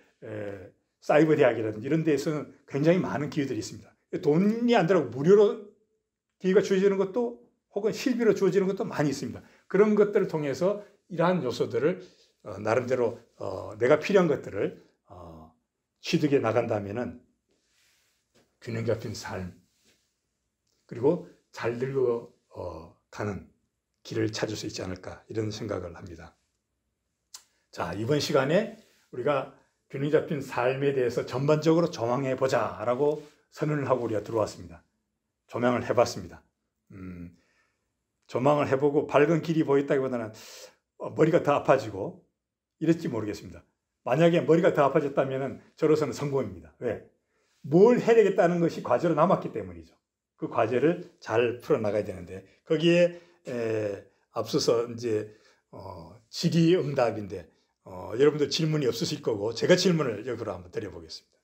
사이버 대학이라든지 이런 데에서는 굉장히 많은 기회들이 있습니다. 돈이 안 들어가고 무료로 기회가 주어지는 것도 혹은 실비로 주어지는 것도 많이 있습니다. 그런 것들을 통해서 이러한 요소들을 나름대로 내가 필요한 것들을 취득해 나간다면은 균형 잡힌 삶 그리고 잘 늙어 가는 길을 찾을 수 있지 않을까 이런 생각을 합니다. 자, 이번 시간에 우리가 균형 잡힌 삶에 대해서 전반적으로 조망해 보자라고 선언을 하고 우리가 들어왔습니다. 조망을 해봤습니다. 조망을 해보고 밝은 길이 보였다기보다는 머리가 더 아파지고 이랬지 모르겠습니다. 만약에 머리가 더 아파졌다면 저로서는 성공입니다. 왜? 뭘 해야 되겠다는 것이 과제로 남았기 때문이죠. 그 과제를 잘 풀어나가야 되는데 거기에 앞서서 이제 질의응답인데 여러분들 질문이 없으실 거고 제가 질문을 역으로 한번 드려보겠습니다.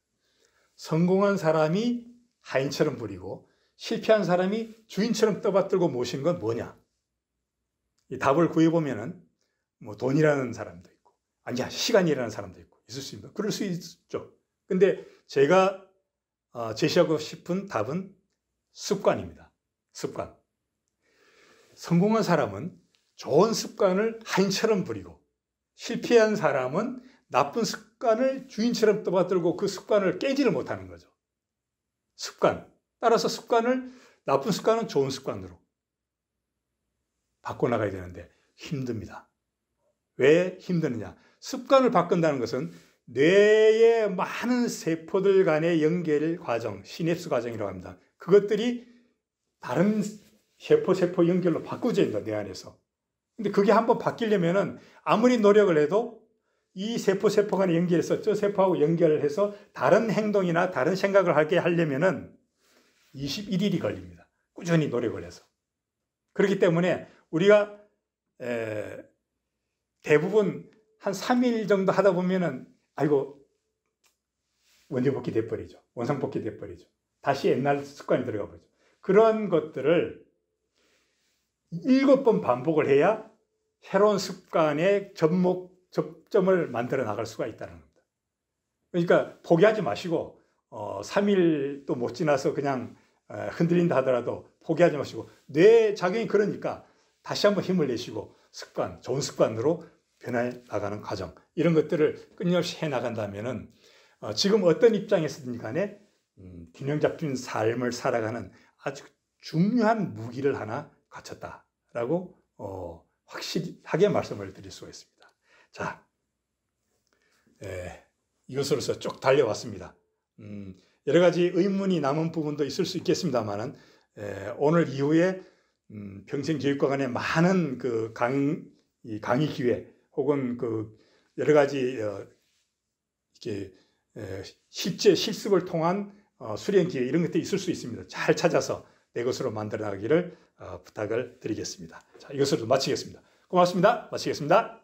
성공한 사람이 하인처럼 부리고 실패한 사람이 주인처럼 떠받들고 모시는 건 뭐냐? 이 답을 구해보면은 뭐 돈이라는 사람도 있고 아니야 시간이라는 사람도 있고 있을 수 있습니다. 그럴 수 있죠. 근데 제가 제시하고 싶은 답은 습관입니다. 습관. 성공한 사람은 좋은 습관을 하인처럼 부리고 실패한 사람은 나쁜 습관을 주인처럼 떠받들고 그 습관을 깨지를 못하는 거죠. 습관. 따라서 나쁜 습관은 좋은 습관으로 바꿔나가야 되는데 힘듭니다. 왜 힘드느냐? 습관을 바꾼다는 것은 뇌의 많은 세포들 간의 연결 과정, 시냅스 과정이라고 합니다. 그것들이 다른 세포 연결로 바꾸어야 된다, 뇌 안에서. 근데 그게 한번 바뀌려면은 아무리 노력을 해도 이 세포 간에 연결해서 저 세포하고 연결해서 다른 행동이나 다른 생각을 하게 하려면은 21일이 걸립니다. 꾸준히 노력을 해서. 그렇기 때문에 우리가 대부분 한 3일 정도 하다 보면은 아이고 원전복귀 돼버리죠. 원상복귀 돼버리죠. 다시 옛날 습관이 들어가 버리죠. 그런 것들을 7번 반복을 해야 새로운 습관의 접점을 만들어 나갈 수가 있다는 겁니다. 그러니까 포기하지 마시고 3일도 못 지나서 그냥 흔들린다 하더라도 포기하지 마시고 뇌 작용이 그러니까 다시 한번 힘을 내시고 좋은 습관으로 변해 나가는 과정 이런 것들을 끊임없이 해 나간다면은 지금 어떤 입장에서든 간에 균형 잡힌 삶을 살아가는 아주 중요한 무기를 하나 갖췄다라고 확실하게 말씀을 드릴 수가 있습니다. 자, 이것으로서 쭉 달려왔습니다. 여러 가지 의문이 남은 부분도 있을 수 있겠습니다만은 오늘 이후에 평생교육과간의 많은 그 강의 기회 혹은 그 여러 가지 이렇게 실제 실습을 통한 수련 기회 이런 것들이 있을 수 있습니다. 잘 찾아서 내 것으로 만들어 나가기를 부탁을 드리겠습니다. 자, 이것으로 마치겠습니다. 고맙습니다. 마치겠습니다.